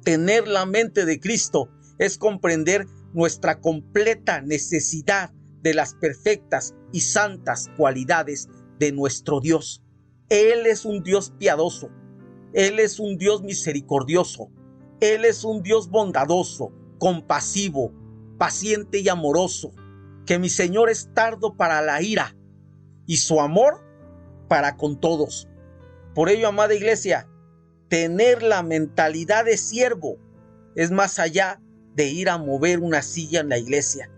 S1: Tener la mente de Cristo es comprender nuestra completa necesidad de las perfectas y santas cualidades de nuestro Dios. Él es un Dios piadoso, Él es un Dios misericordioso, Él es un Dios bondadoso, compasivo, paciente y amoroso, que mi Señor es tardo para la ira y su amor para con todos. Por ello, amada iglesia, tener la mentalidad de siervo es más allá de ir a mover una silla en la iglesia.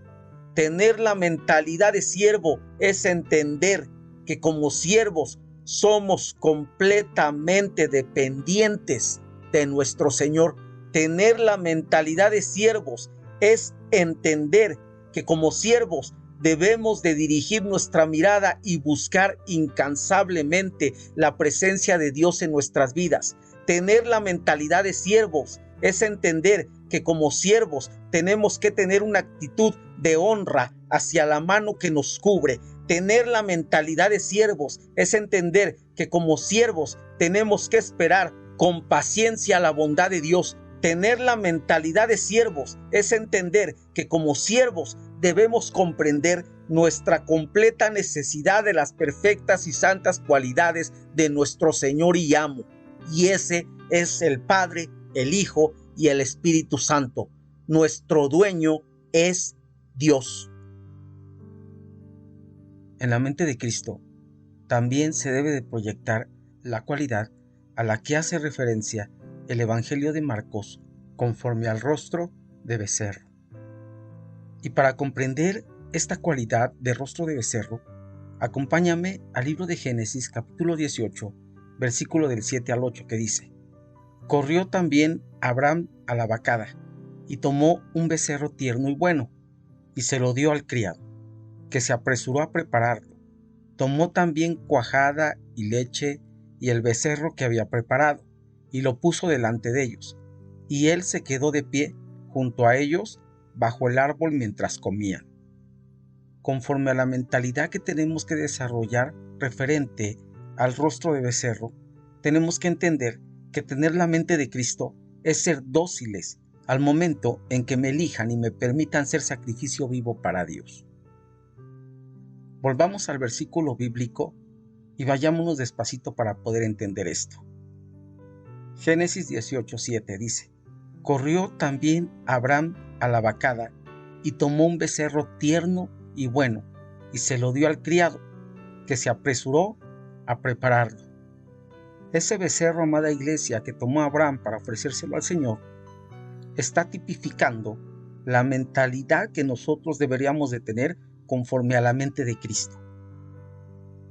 S1: Tener la mentalidad de siervo es entender que como siervos somos completamente dependientes de nuestro Señor. Tener la mentalidad de siervos es entender que como siervos debemos de dirigir nuestra mirada y buscar incansablemente la presencia de Dios en nuestras vidas. Tener la mentalidad de siervos es entender que como siervos tenemos que tener una actitud de honra hacia la mano que nos cubre. Tener la mentalidad de siervos es entender que como siervos tenemos que esperar con paciencia la bondad de Dios. Tener la mentalidad de siervos es entender que como siervos debemos comprender nuestra completa necesidad de las perfectas y santas cualidades de nuestro Señor y amo. Y ese es el Padre, el Hijo y el Espíritu Santo. Nuestro dueño es Dios. En la mente de Cristo también se debe de proyectar la cualidad a la que hace referencia el Evangelio de Marcos conforme al rostro de becerro. Y para comprender esta cualidad de rostro de becerro, acompáñame al libro de Génesis capítulo 18, versículo del 7 al 8, que dice: Corrió también Abraham a la vacada, y tomó un becerro tierno y bueno, y se lo dio al criado, que se apresuró a prepararlo. Tomó también cuajada y leche y el becerro que había preparado, y lo puso delante de ellos. Y él se quedó de pie junto a ellos bajo el árbol mientras comían. Conforme a la mentalidad que tenemos que desarrollar referente al rostro de becerro, tenemos que entender que tener la mente de Cristo es ser dóciles al momento en que me elijan y me permitan ser sacrificio vivo para Dios. Volvamos al versículo bíblico y vayámonos despacito para poder entender esto. Génesis 18:7 dice: Corrió también Abraham a la vacada y tomó un becerro tierno y bueno y se lo dio al criado, que se apresuró a prepararlo. Ese becerro, amada iglesia, que tomó Abraham para ofrecérselo al Señor, está tipificando la mentalidad que nosotros deberíamos de tener conforme a la mente de Cristo.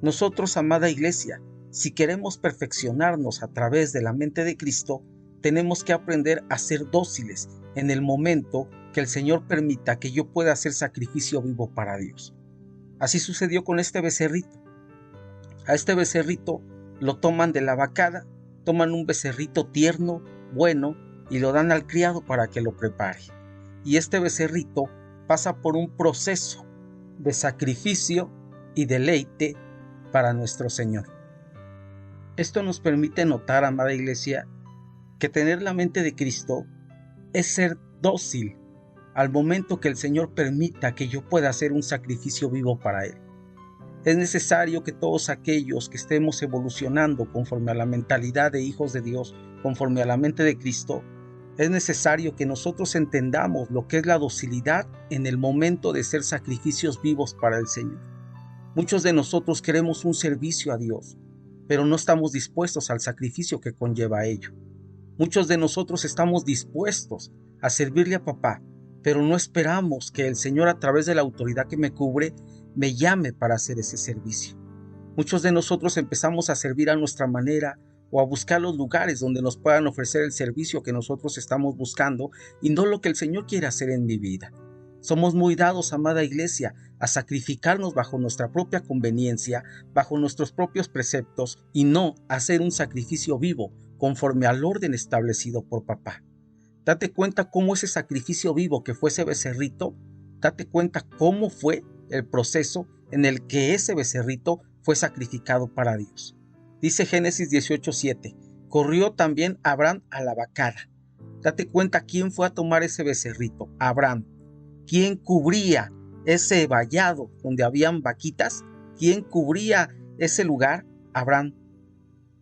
S1: Nosotros, amada iglesia, si queremos perfeccionarnos a través de la mente de Cristo, tenemos que aprender a ser dóciles en el momento que el Señor permita que yo pueda hacer sacrificio vivo para Dios. Así sucedió con este becerrito. A este becerrito lo toman de la vacada, toman un becerrito tierno, bueno, y lo dan al criado para que lo prepare. Y este becerrito pasa por un proceso de sacrificio y deleite para nuestro Señor. Esto nos permite notar, amada iglesia, que tener la mente de Cristo es ser dócil al momento que el Señor permita que yo pueda hacer un sacrificio vivo para Él. Es necesario que todos aquellos que estemos evolucionando conforme a la mentalidad de hijos de Dios, conforme a la mente de Cristo, es necesario que nosotros entendamos lo que es la docilidad en el momento de ser sacrificios vivos para el Señor. Muchos de nosotros queremos un servicio a Dios, pero no estamos dispuestos al sacrificio que conlleva ello. Muchos de nosotros estamos dispuestos a servirle a papá, pero no esperamos que el Señor, a través de la autoridad que me cubre, me llame para hacer ese servicio. Muchos de nosotros empezamos a servir a nuestra manera o a buscar los lugares donde nos puedan ofrecer el servicio que nosotros estamos buscando y no lo que el Señor quiere hacer en mi vida. Somos muy dados, amada iglesia, a sacrificarnos bajo nuestra propia conveniencia, bajo nuestros propios preceptos y no hacer un sacrificio vivo conforme al orden establecido por papá. Date cuenta cómo ese sacrificio vivo que fue ese becerrito, date cuenta cómo fue el proceso en el que ese becerrito fue sacrificado para Dios. Dice Génesis 18:7, corrió también Abraham a la vacada. Date cuenta quién fue a tomar ese becerrito, Abraham. ¿quién cubría ese vallado donde habían vaquitas? ¿Quién cubría ese lugar? Abraham.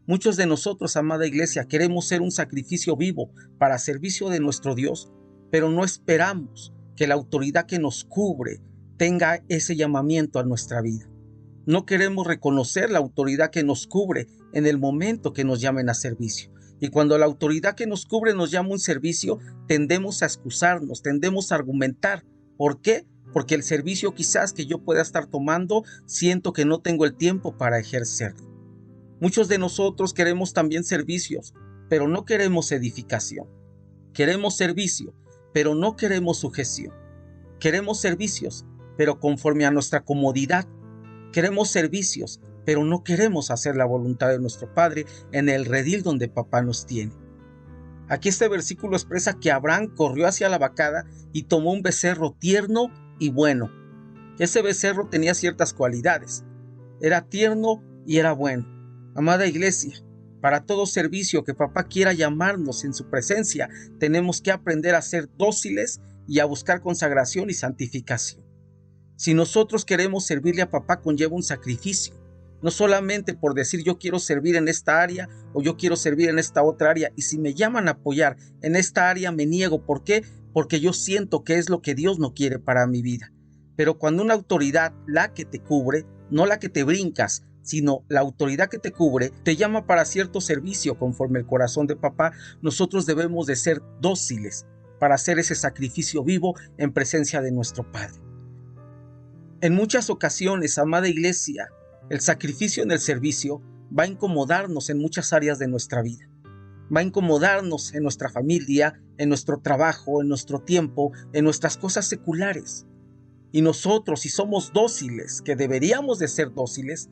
S1: Muchos de nosotros, amada iglesia, queremos ser un sacrificio vivo para servicio de nuestro Dios, pero no esperamos que la autoridad que nos cubre tenga ese llamamiento a nuestra vida. No queremos reconocer la autoridad que nos cubre en el momento que nos llamen a servicio. Y cuando la autoridad que nos cubre nos llama a un servicio, tendemos a excusarnos, tendemos a argumentar. ¿Por qué? Porque el servicio quizás que yo pueda estar tomando, siento que no tengo el tiempo para ejercerlo. Muchos de nosotros queremos también servicios, pero no queremos edificación. Queremos servicio, pero no queremos sujeción. Queremos servicios, pero conforme a nuestra comodidad. Queremos servicios, pero no queremos hacer la voluntad de nuestro Padre en el redil donde papá nos tiene. Aquí este versículo expresa que Abraham corrió hacia la vacada y tomó un becerro tierno y bueno. Ese becerro tenía ciertas cualidades. Era tierno y era bueno. Amada iglesia, para todo servicio que papá quiera llamarnos en su presencia, tenemos que aprender a ser dóciles y a buscar consagración y santificación. Si nosotros queremos servirle a papá, conlleva un sacrificio. No solamente por decir yo quiero servir en esta área o yo quiero servir en esta otra área, y si me llaman a apoyar en esta área me niego. ¿Por qué? Porque yo siento que es lo que Dios no quiere para mi vida. Pero cuando una autoridad, la que te cubre, no la que te brincas, sino la autoridad que te cubre, te llama para cierto servicio conforme el corazón de papá, nosotros debemos de ser dóciles para hacer ese sacrificio vivo en presencia de nuestro Padre. En muchas ocasiones, amada iglesia, el sacrificio en el servicio va a incomodarnos en muchas áreas de nuestra vida. Va a incomodarnos en nuestra familia, en nuestro trabajo, en nuestro tiempo, en nuestras cosas seculares. Y nosotros, si somos dóciles, que deberíamos de ser dóciles,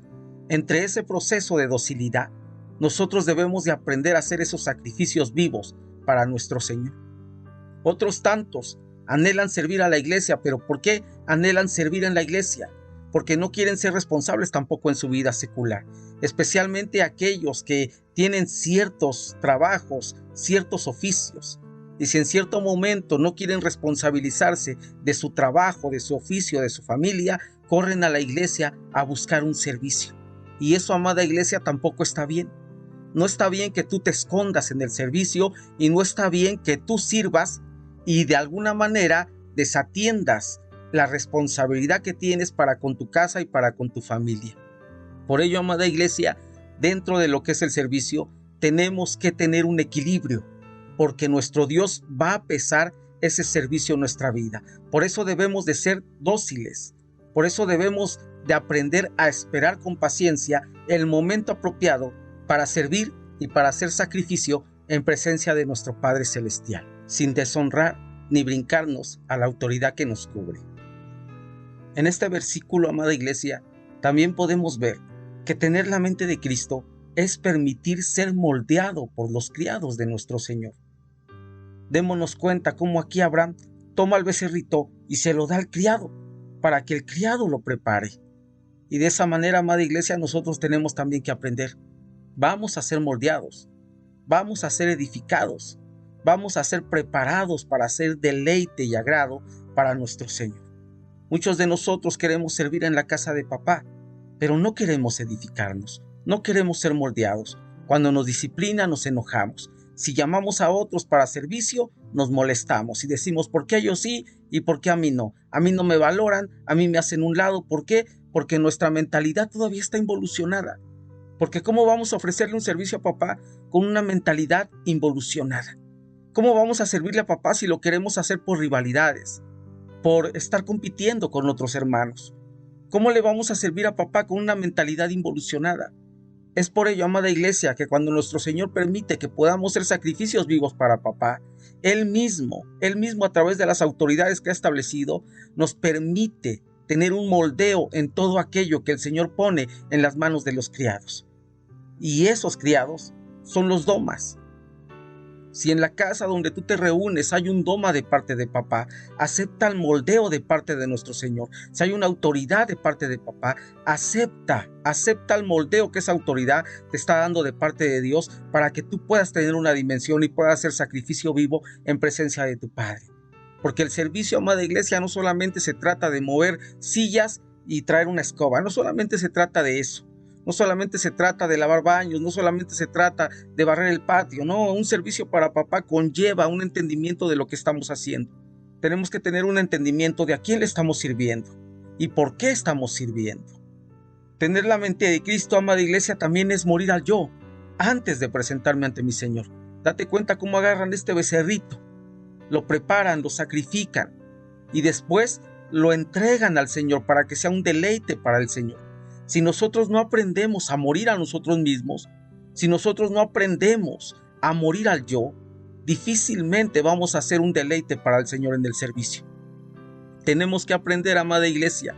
S1: entre ese proceso de docilidad, nosotros debemos de aprender a hacer esos sacrificios vivos para nuestro Señor. Otros tantos anhelan servir a la iglesia, pero ¿por qué anhelan servir en la iglesia? Porque no quieren ser responsables tampoco en su vida secular, especialmente aquellos que tienen ciertos trabajos, ciertos oficios. Y si en cierto momento no quieren responsabilizarse de su trabajo, de su oficio, de su familia, corren a la iglesia a buscar un servicio. Y eso, amada iglesia, tampoco está bien. No está bien que tú te escondas en el servicio y no está bien que tú sirvas y de alguna manera desatiendas la responsabilidad que tienes para con tu casa y para con tu familia. Por ello, amada iglesia, dentro de lo que es el servicio, tenemos que tener un equilibrio, porque nuestro Dios va a pesar ese servicio en nuestra vida. Por eso debemos de ser dóciles. Por eso debemos de aprender a esperar con paciencia el momento apropiado para servir y para hacer sacrificio en presencia de nuestro Padre Celestial, sin deshonrar ni brincarnos a la autoridad que nos cubre. En este versículo, amada iglesia, también podemos ver que tener la mente de Cristo es permitir ser moldeado por los criados de nuestro Señor. Démonos cuenta cómo aquí Abraham toma al becerrito y se lo da al criado, para que el criado lo prepare. Y de esa manera, amada iglesia, nosotros tenemos también que aprender. Vamos a ser moldeados, vamos a ser edificados, vamos a ser preparados para hacer deleite y agrado para nuestro Señor. Muchos de nosotros queremos servir en la casa de papá, pero no queremos edificarnos, no queremos ser moldeados. Cuando nos disciplina nos enojamos. Si llamamos a otros para servicio, nos molestamos y decimos ¿por qué a ellos sí y por qué a mí no? A mí no me valoran, a mí me hacen un lado. ¿Por qué? Porque nuestra mentalidad todavía está involucionada. Porque ¿cómo vamos a ofrecerle un servicio a papá con una mentalidad involucionada? ¿Cómo vamos a servirle a papá si lo queremos hacer por rivalidades, por estar compitiendo con otros hermanos? ¿Cómo le vamos a servir a papá con una mentalidad involucionada? Es por ello, amada iglesia, que cuando nuestro Señor permite que podamos hacer sacrificios vivos para papá, Él mismo a través de las autoridades que ha establecido, nos permite tener un moldeo en todo aquello que el Señor pone en las manos de los criados. Y esos criados son los domas. Si en la casa donde tú te reúnes hay un doma de parte de papá, acepta el moldeo de parte de nuestro Señor. Si hay una autoridad de parte de papá, acepta el moldeo que esa autoridad te está dando de parte de Dios para que tú puedas tener una dimensión y puedas hacer sacrificio vivo en presencia de tu Padre. Porque el servicio, amada iglesia, no solamente se trata de mover sillas y traer una escoba, no solamente se trata de eso, no solamente se trata de lavar baños, no solamente se trata de barrer el patio, no, un servicio para papá conlleva un entendimiento de lo que estamos haciendo. Tenemos que tener un entendimiento de a quién le estamos sirviendo y por qué estamos sirviendo. Tener la mente de Cristo, amada iglesia, también es morir al yo antes de presentarme ante mi Señor. Date cuenta cómo agarran este becerrito, lo preparan, lo sacrifican y después lo entregan al Señor para que sea un deleite para el Señor. Si nosotros no aprendemos a morir a nosotros mismos, si nosotros no aprendemos a morir al yo, difícilmente vamos a ser un deleite para el Señor en el servicio. Tenemos que aprender, amada iglesia,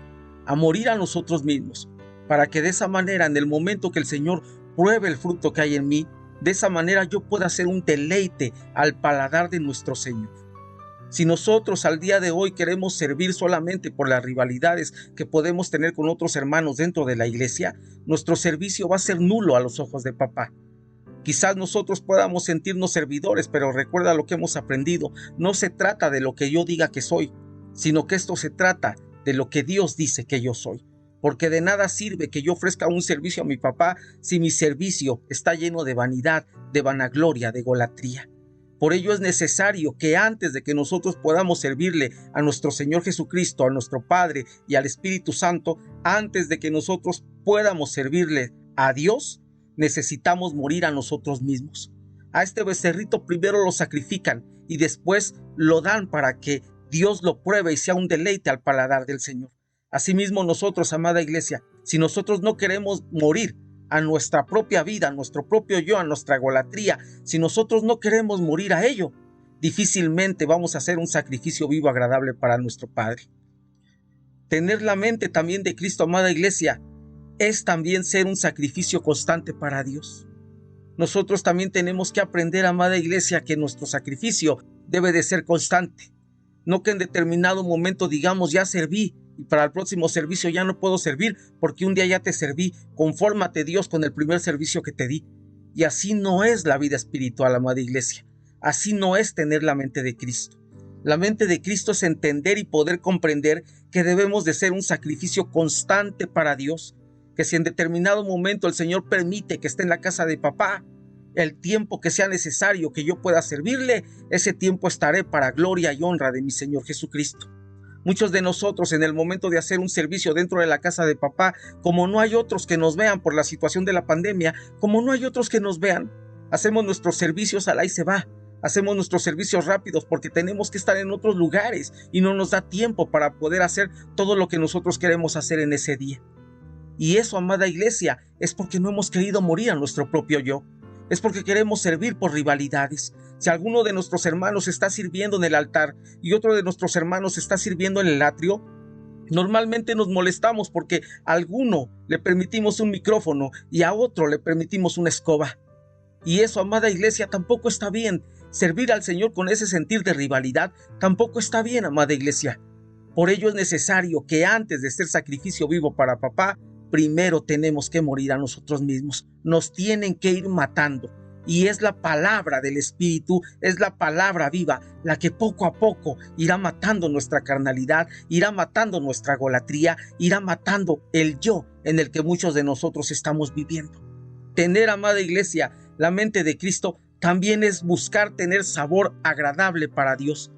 S1: a morir a nosotros mismos, para que de esa manera, en el momento que el Señor pruebe el fruto que hay en mí, de esa manera yo pueda ser un deleite al paladar de nuestro Señor. Si nosotros al día de hoy queremos servir solamente por las rivalidades que podemos tener con otros hermanos dentro de la iglesia, nuestro servicio va a ser nulo a los ojos de papá. Quizás nosotros podamos sentirnos servidores, pero recuerda lo que hemos aprendido. No se trata de lo que yo diga que soy, sino que esto se trata de lo que Dios dice que yo soy. Porque de nada sirve que yo ofrezca un servicio a mi papá si mi servicio está lleno de vanidad, de vanagloria, de egolatría. Por ello es necesario que antes de que nosotros podamos servirle a nuestro Señor Jesucristo, a nuestro Padre y al Espíritu Santo, antes de que nosotros podamos servirle a Dios, necesitamos morir a nosotros mismos. A este becerrito primero lo sacrifican y después lo dan para que Dios lo pruebe y sea un deleite al paladar del Señor. Asimismo nosotros, amada iglesia, si nosotros no queremos morir a nuestra propia vida, a nuestro propio yo, a nuestra egolatría, si nosotros no queremos morir a ello, difícilmente vamos a hacer un sacrificio vivo agradable para nuestro Padre. Tener la mente también de Cristo, amada iglesia, es también ser un sacrificio constante para Dios. Nosotros también tenemos que aprender, amada iglesia, que nuestro sacrificio debe de ser constante. No que en determinado momento digamos, ya serví, y para el próximo servicio ya no puedo servir porque un día ya te serví. Confórmate, Dios, con el primer servicio que te di. Y así no es la vida espiritual, amada iglesia. Así no es tener la mente de Cristo. La mente de Cristo es entender y poder comprender que debemos de ser un sacrificio constante para Dios, que si en determinado momento el Señor permite que esté en la casa de papá, el tiempo que sea necesario que yo pueda servirle, ese tiempo estaré para gloria y honra de mi Señor Jesucristo. Muchos de nosotros en el momento de hacer un servicio dentro de la casa de papá, como no hay otros que nos vean por la situación de la pandemia, como no hay otros que nos vean, hacemos nuestros servicios al ahí se va, hacemos nuestros servicios rápidos porque tenemos que estar en otros lugares y no nos da tiempo para poder hacer todo lo que nosotros queremos hacer en ese día. Y eso, amada iglesia, es porque no hemos querido morir a nuestro propio yo. Es porque queremos servir por rivalidades. Si alguno de nuestros hermanos está sirviendo en el altar y otro de nuestros hermanos está sirviendo en el atrio, normalmente nos molestamos porque a alguno le permitimos un micrófono y a otro le permitimos una escoba. Y eso, amada iglesia, tampoco está bien. Servir al Señor con ese sentir de rivalidad tampoco está bien, amada iglesia. Por ello es necesario que antes de ser sacrificio vivo para papá, primero tenemos que morir a nosotros mismos. Nos tienen que ir matando. Y es la palabra del Espíritu, es la palabra viva, la que poco a poco irá matando nuestra carnalidad, irá matando nuestra egolatría, irá matando el yo en el que muchos de nosotros estamos viviendo. Tener, amada iglesia, la mente de Cristo también es buscar tener sabor agradable para Dios.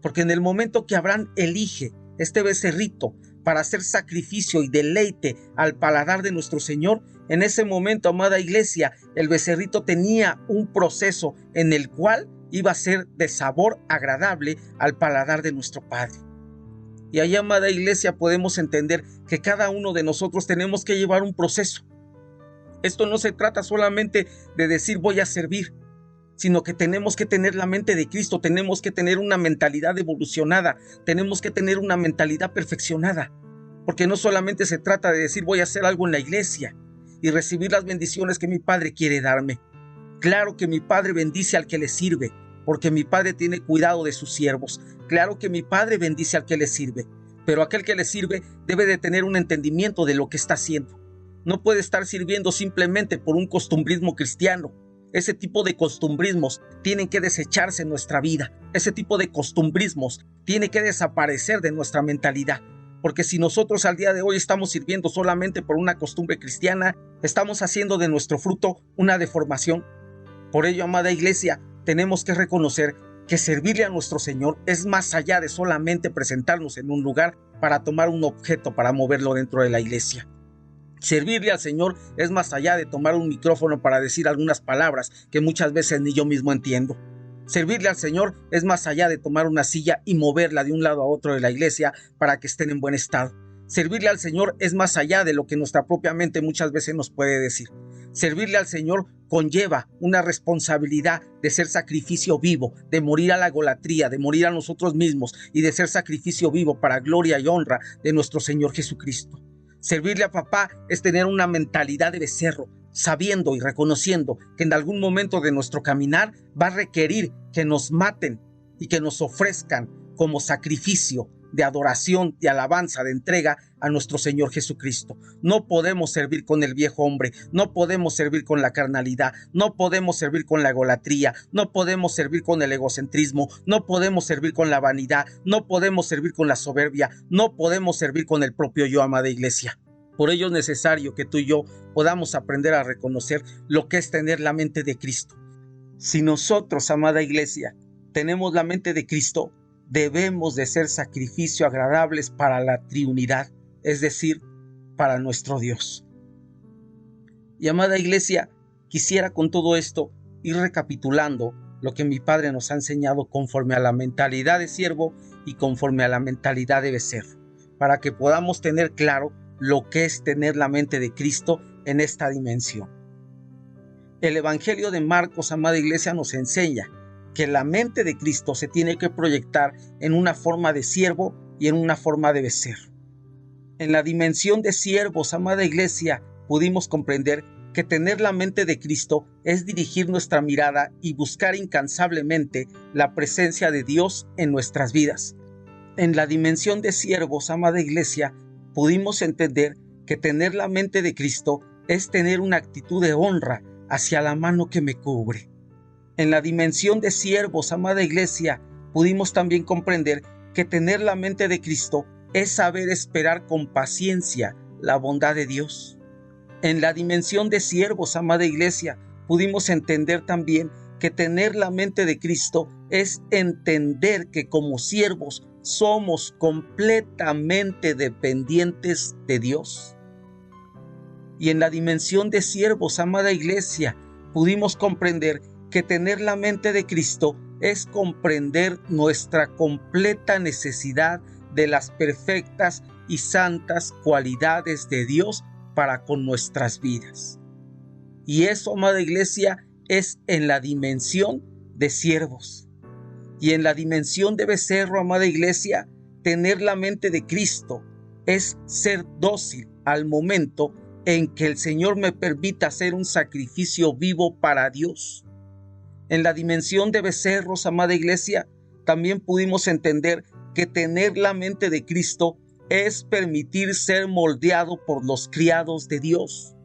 S1: Porque en el momento que Abraham elige este becerrito para hacer sacrificio y deleite al paladar de nuestro Señor, en ese momento, amada iglesia, el becerrito tenía un proceso en el cual iba a ser de sabor agradable al paladar de nuestro Padre. Y ahí, amada iglesia, podemos entender que cada uno de nosotros tenemos que llevar un proceso. Esto no se trata solamente de decir voy a servir, sino que tenemos que tener la mente de Cristo, tenemos que tener una mentalidad evolucionada, tenemos que tener una mentalidad perfeccionada, porque no solamente se trata de decir voy a hacer algo en la iglesia y recibir las bendiciones que mi Padre quiere darme. Claro que mi Padre bendice al que le sirve, porque mi Padre tiene cuidado de sus siervos. Claro que mi Padre bendice al que le sirve, pero aquel que le sirve debe de tener un entendimiento de lo que está haciendo. No puede estar sirviendo simplemente por un costumbrismo cristiano, Ese tipo de costumbrismos tienen que desecharse en nuestra vida. Ese tipo de costumbrismos tiene que desaparecer de nuestra mentalidad. Porque si nosotros al día de hoy estamos sirviendo solamente por una costumbre cristiana, estamos haciendo de nuestro fruto una deformación. Por ello, amada iglesia, tenemos que reconocer que servirle a nuestro Señor es más allá de solamente presentarnos en un lugar para tomar un objeto para moverlo dentro de la iglesia. Servirle al Señor es más allá de tomar un micrófono para decir algunas palabras que muchas veces ni yo mismo entiendo. Servirle al Señor es más allá de tomar una silla y moverla de un lado a otro de la iglesia para que estén en buen estado. Servirle al Señor es más allá de lo que nuestra propia mente muchas veces nos puede decir. Servirle al Señor conlleva una responsabilidad de ser sacrificio vivo, de morir a la egolatría, de morir a nosotros mismos y de ser sacrificio vivo para gloria y honra de nuestro Señor Jesucristo. Servirle a papá es tener una mentalidad de becerro, sabiendo y reconociendo que en algún momento de nuestro caminar va a requerir que nos maten y que nos ofrezcan como sacrificio de adoración, de alabanza, de entrega a nuestro Señor Jesucristo. No podemos servir con el viejo hombre, no podemos servir con la carnalidad, no podemos servir con la egolatría, no podemos servir con el egocentrismo, no podemos servir con la vanidad, no podemos servir con la soberbia, no podemos servir con el propio yo, amada iglesia. Por ello es necesario que tú y yo podamos aprender a reconocer lo que es tener la mente de Cristo. Si nosotros, amada iglesia, tenemos la mente de Cristo, debemos de ser sacrificio agradables para la triunidad, es decir, para nuestro Dios. Y amada iglesia, quisiera con todo esto ir recapitulando lo que mi Padre nos ha enseñado conforme a la mentalidad de siervo y conforme a la mentalidad de becerro, para que podamos tener claro lo que es tener la mente de Cristo en esta dimensión. El Evangelio de Marcos, amada iglesia, nos enseña que la mente de Cristo se tiene que proyectar en una forma de siervo y en una forma de becerro. En la dimensión de siervos, amada iglesia, pudimos comprender que tener la mente de Cristo es dirigir nuestra mirada y buscar incansablemente la presencia de Dios en nuestras vidas. En la dimensión de siervos, amada iglesia, pudimos entender que tener la mente de Cristo es tener una actitud de honra hacia la mano que me cubre. En la dimensión de siervos, amada iglesia, pudimos también comprender que tener la mente de Cristo es saber esperar con paciencia la bondad de Dios. En la dimensión de siervos, amada iglesia, pudimos entender también que tener la mente de Cristo es entender que como siervos somos completamente dependientes de Dios. Y en la dimensión de siervos, amada iglesia, pudimos comprender que tener la mente de Cristo es comprender nuestra completa necesidad de las perfectas y santas cualidades de Dios para con nuestras vidas. Y eso, amada iglesia, es en la dimensión de siervos. Y en la dimensión de becerro, amada iglesia, tener la mente de Cristo es ser dócil al momento en que el Señor me permita hacer un sacrificio vivo para Dios. En la dimensión de becerros, amada iglesia, también pudimos entender que tener la mente de Cristo es permitir ser moldeado por los criados de Dios.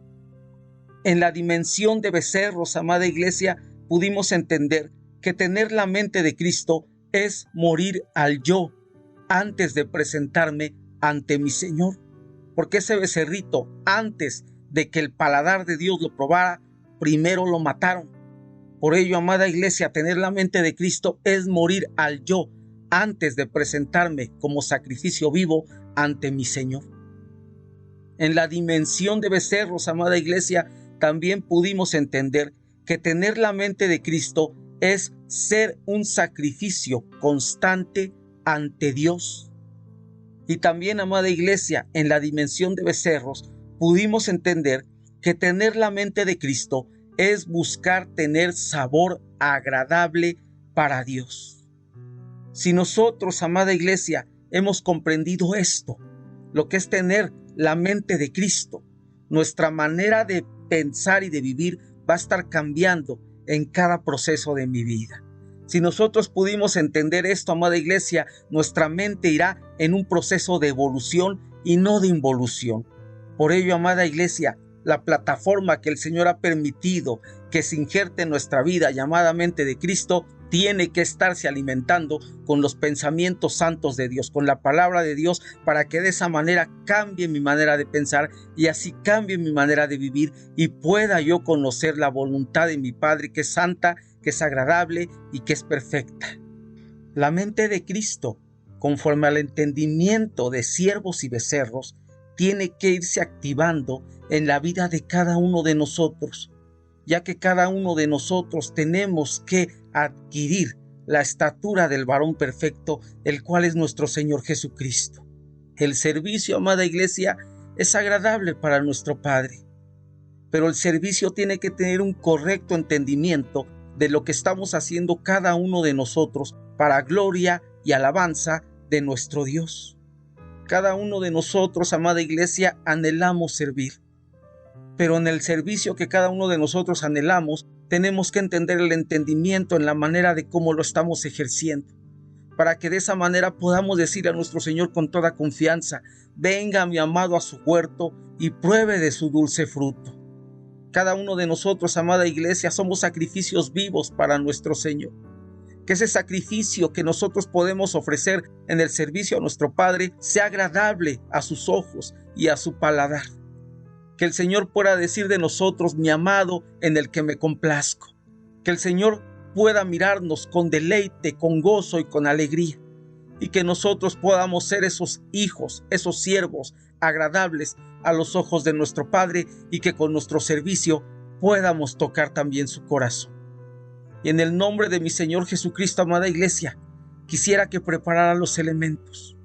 S1: En la dimensión de becerros, amada iglesia, pudimos entender que tener la mente de Cristo es morir al yo antes de presentarme ante mi Señor. Porque ese becerrito, antes de que el paladar de Dios lo probara, primero lo mataron. Por ello, amada iglesia, tener la mente de Cristo es morir al yo antes de presentarme como sacrificio vivo ante mi Señor. En la dimensión de becerros, amada iglesia, también pudimos entender que tener la mente de Cristo es ser un sacrificio constante ante Dios. Y también, amada iglesia, en la dimensión de becerros, pudimos entender que tener la mente de Cristo es buscar tener sabor agradable para Dios. Si nosotros, amada iglesia, hemos comprendido esto, lo que es tener la mente de Cristo, nuestra manera de pensar y de vivir va a estar cambiando en cada proceso de mi vida. Si nosotros pudimos entender esto, amada iglesia, nuestra mente irá en un proceso de evolución y no de involución. Por ello, amada iglesia, la plataforma que el Señor ha permitido que se injerte en nuestra vida, llamada mente de Cristo, tiene que estarse alimentando con los pensamientos santos de Dios, con la palabra de Dios, para que de esa manera cambie mi manera de pensar y así cambie mi manera de vivir y pueda yo conocer la voluntad de mi Padre, que es santa, que es agradable y que es perfecta. La mente de Cristo, conforme al entendimiento de siervos y becerros, tiene que irse activando en la vida de cada uno de nosotros, ya que cada uno de nosotros tenemos que adquirir la estatura del varón perfecto, el cual es nuestro Señor Jesucristo. El servicio, amada iglesia, es agradable para nuestro Padre, pero el servicio tiene que tener un correcto entendimiento de lo que estamos haciendo cada uno de nosotros para gloria y alabanza de nuestro Dios. Cada uno de nosotros, amada iglesia, anhelamos servir, pero en el servicio que cada uno de nosotros anhelamos, tenemos que entender el entendimiento en la manera de cómo lo estamos ejerciendo, para que de esa manera podamos decir a nuestro Señor con toda confianza: venga mi amado a su huerto y pruebe de su dulce fruto. Cada uno de nosotros, amada iglesia, somos sacrificios vivos para nuestro Señor. Que ese sacrificio que nosotros podemos ofrecer en el servicio a nuestro Padre sea agradable a sus ojos y a su paladar. Que el Señor pueda decir de nosotros: mi amado, en el que me complazco. Que el Señor pueda mirarnos con deleite, con gozo y con alegría. Y que nosotros podamos ser esos hijos, esos siervos agradables a los ojos de nuestro Padre, y que con nuestro servicio podamos tocar también su corazón. Y en el nombre de mi Señor Jesucristo, amada iglesia, quisiera que preparara los elementos.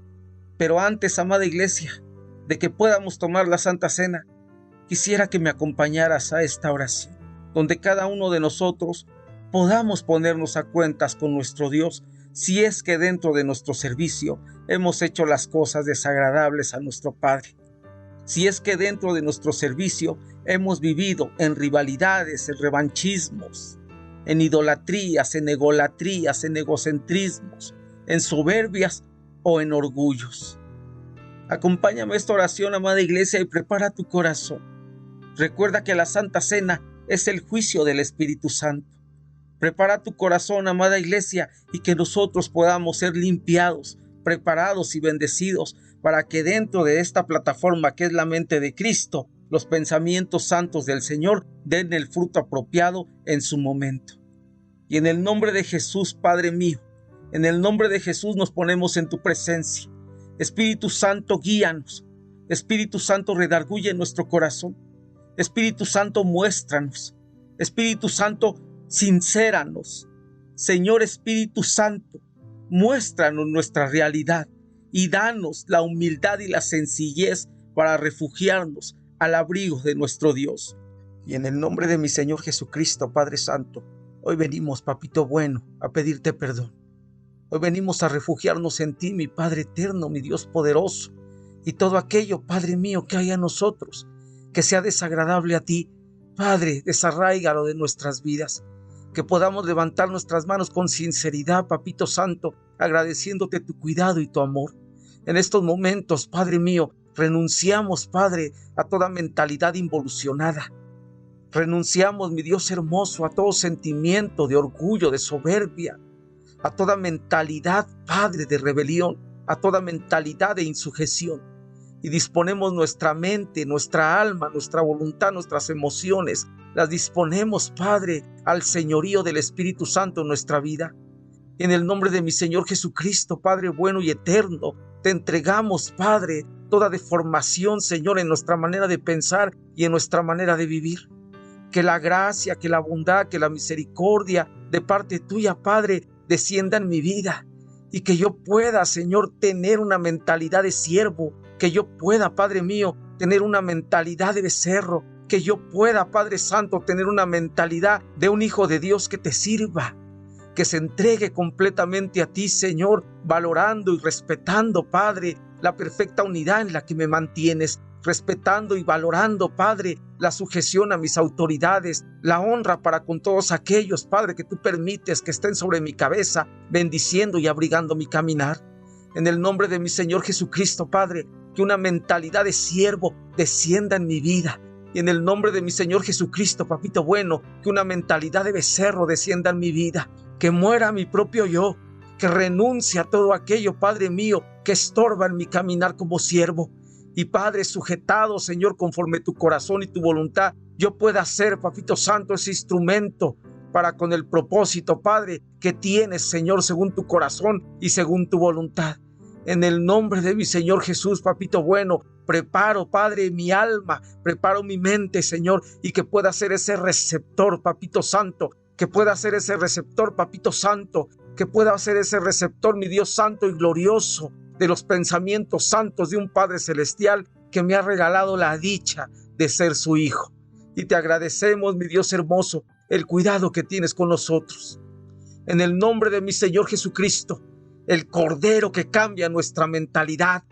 S1: Pero antes, amada iglesia, de que podamos tomar la Santa Cena, quisiera que me acompañaras a esta oración, donde cada uno de nosotros podamos ponernos a cuentas con nuestro Dios, si es que dentro de nuestro servicio hemos hecho las cosas desagradables a nuestro Padre. Si es que dentro de nuestro servicio hemos vivido en rivalidades, en revanchismos, en idolatrías, en egolatrías, en egocentrismos, en soberbias o en orgullos. Acompáñame a esta oración, amada iglesia, y prepara tu corazón. Recuerda que la Santa Cena es el juicio del Espíritu Santo. Prepara tu corazón, amada iglesia, y que nosotros podamos ser limpiados, preparados y bendecidos para que dentro de esta plataforma que es la mente de Cristo, los pensamientos santos del Señor den el fruto apropiado en su momento. Y en el nombre de Jesús, Padre mío, en el nombre de Jesús nos ponemos en tu presencia. Espíritu Santo, guíanos. Espíritu Santo, redarguye nuestro corazón. Espíritu Santo, muéstranos. Espíritu Santo, sincéranos. Señor Espíritu Santo, muéstranos nuestra realidad y danos la humildad y la sencillez para refugiarnos al abrigo de nuestro Dios. Y en el nombre de mi Señor Jesucristo, Padre Santo, hoy venimos, Papito bueno, a pedirte perdón. Hoy venimos a refugiarnos en ti, mi Padre eterno, mi Dios poderoso, y todo aquello, Padre mío, que hay en nosotros, que sea desagradable a ti, Padre, desarráigalo de nuestras vidas. Que podamos levantar nuestras manos con sinceridad, Papito Santo, agradeciéndote tu cuidado y tu amor. En estos momentos, Padre mío, renunciamos, Padre, a toda mentalidad involucionada. Renunciamos, mi Dios hermoso, a todo sentimiento de orgullo, de soberbia, a toda mentalidad, Padre, de rebelión, a toda mentalidad de insujeción. Y disponemos nuestra mente, nuestra alma, nuestra voluntad, nuestras emociones, las disponemos, Padre, al señorío del Espíritu Santo en nuestra vida. En el nombre de mi Señor Jesucristo, Padre bueno y eterno, te entregamos, Padre, toda deformación, Señor, en nuestra manera de pensar y en nuestra manera de vivir. Que la gracia, que la bondad, que la misericordia de parte tuya, Padre, descienda en mi vida y que yo pueda, Señor, tener una mentalidad de siervo, que yo pueda, Padre mío, tener una mentalidad de becerro, que yo pueda, Padre Santo, tener una mentalidad de un hijo de Dios que te sirva, que se entregue completamente a ti, Señor, valorando y respetando, Padre, la perfecta unidad en la que me mantienes, respetando y valorando, Padre, la sujeción a mis autoridades, la honra para con todos aquellos, Padre, que tú permites que estén sobre mi cabeza, bendiciendo y abrigando mi caminar. En el nombre de mi Señor Jesucristo, Padre, que una mentalidad de siervo descienda en mi vida, Y en el nombre de mi Señor Jesucristo, papito bueno, que una mentalidad de becerro descienda en mi vida, que muera mi propio yo, que renuncie a todo aquello, Padre mío, que estorba en mi caminar como siervo. Y Padre, sujetado, Señor, conforme tu corazón y tu voluntad, yo pueda ser, Papito Santo, ese instrumento para con el propósito, Padre, que tienes, Señor, según tu corazón y según tu voluntad. En el nombre de mi Señor Jesús, papito bueno, preparo, Padre, mi alma, preparo mi mente, Señor, y que pueda ser ese receptor, papito santo, que pueda ser ese receptor, papito santo, que pueda ser ese receptor, mi Dios santo y glorioso, de los pensamientos santos de un Padre celestial que me ha regalado la dicha de ser su hijo. Y te agradecemos, mi Dios hermoso, el cuidado que tienes con nosotros. En el nombre de mi Señor Jesucristo, el Cordero que cambia nuestra mentalidad,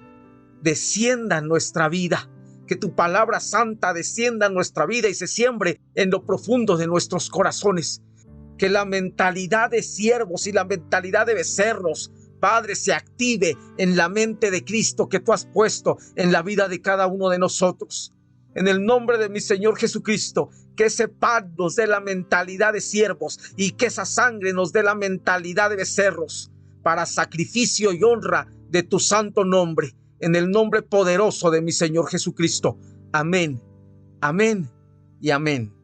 S1: descienda en nuestra vida. Que tu palabra santa descienda en nuestra vida y se siembre en lo profundo de nuestros corazones. Que la mentalidad de siervos y la mentalidad de becerros, Padre, se active en la mente de Cristo que tú has puesto en la vida de cada uno de nosotros. En el nombre de mi Señor Jesucristo, que ese pan nos dé la mentalidad de siervos y que esa sangre nos dé la mentalidad de becerros, para sacrificio y honra de tu santo nombre, en el nombre poderoso de mi Señor Jesucristo. Amén, amén y amén.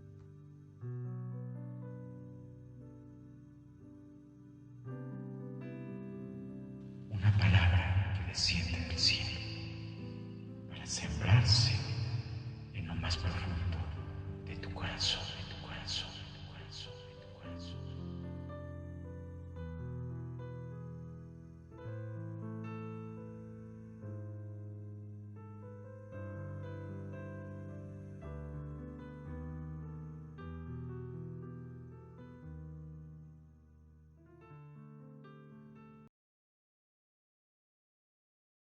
S2: Una palabra que desciende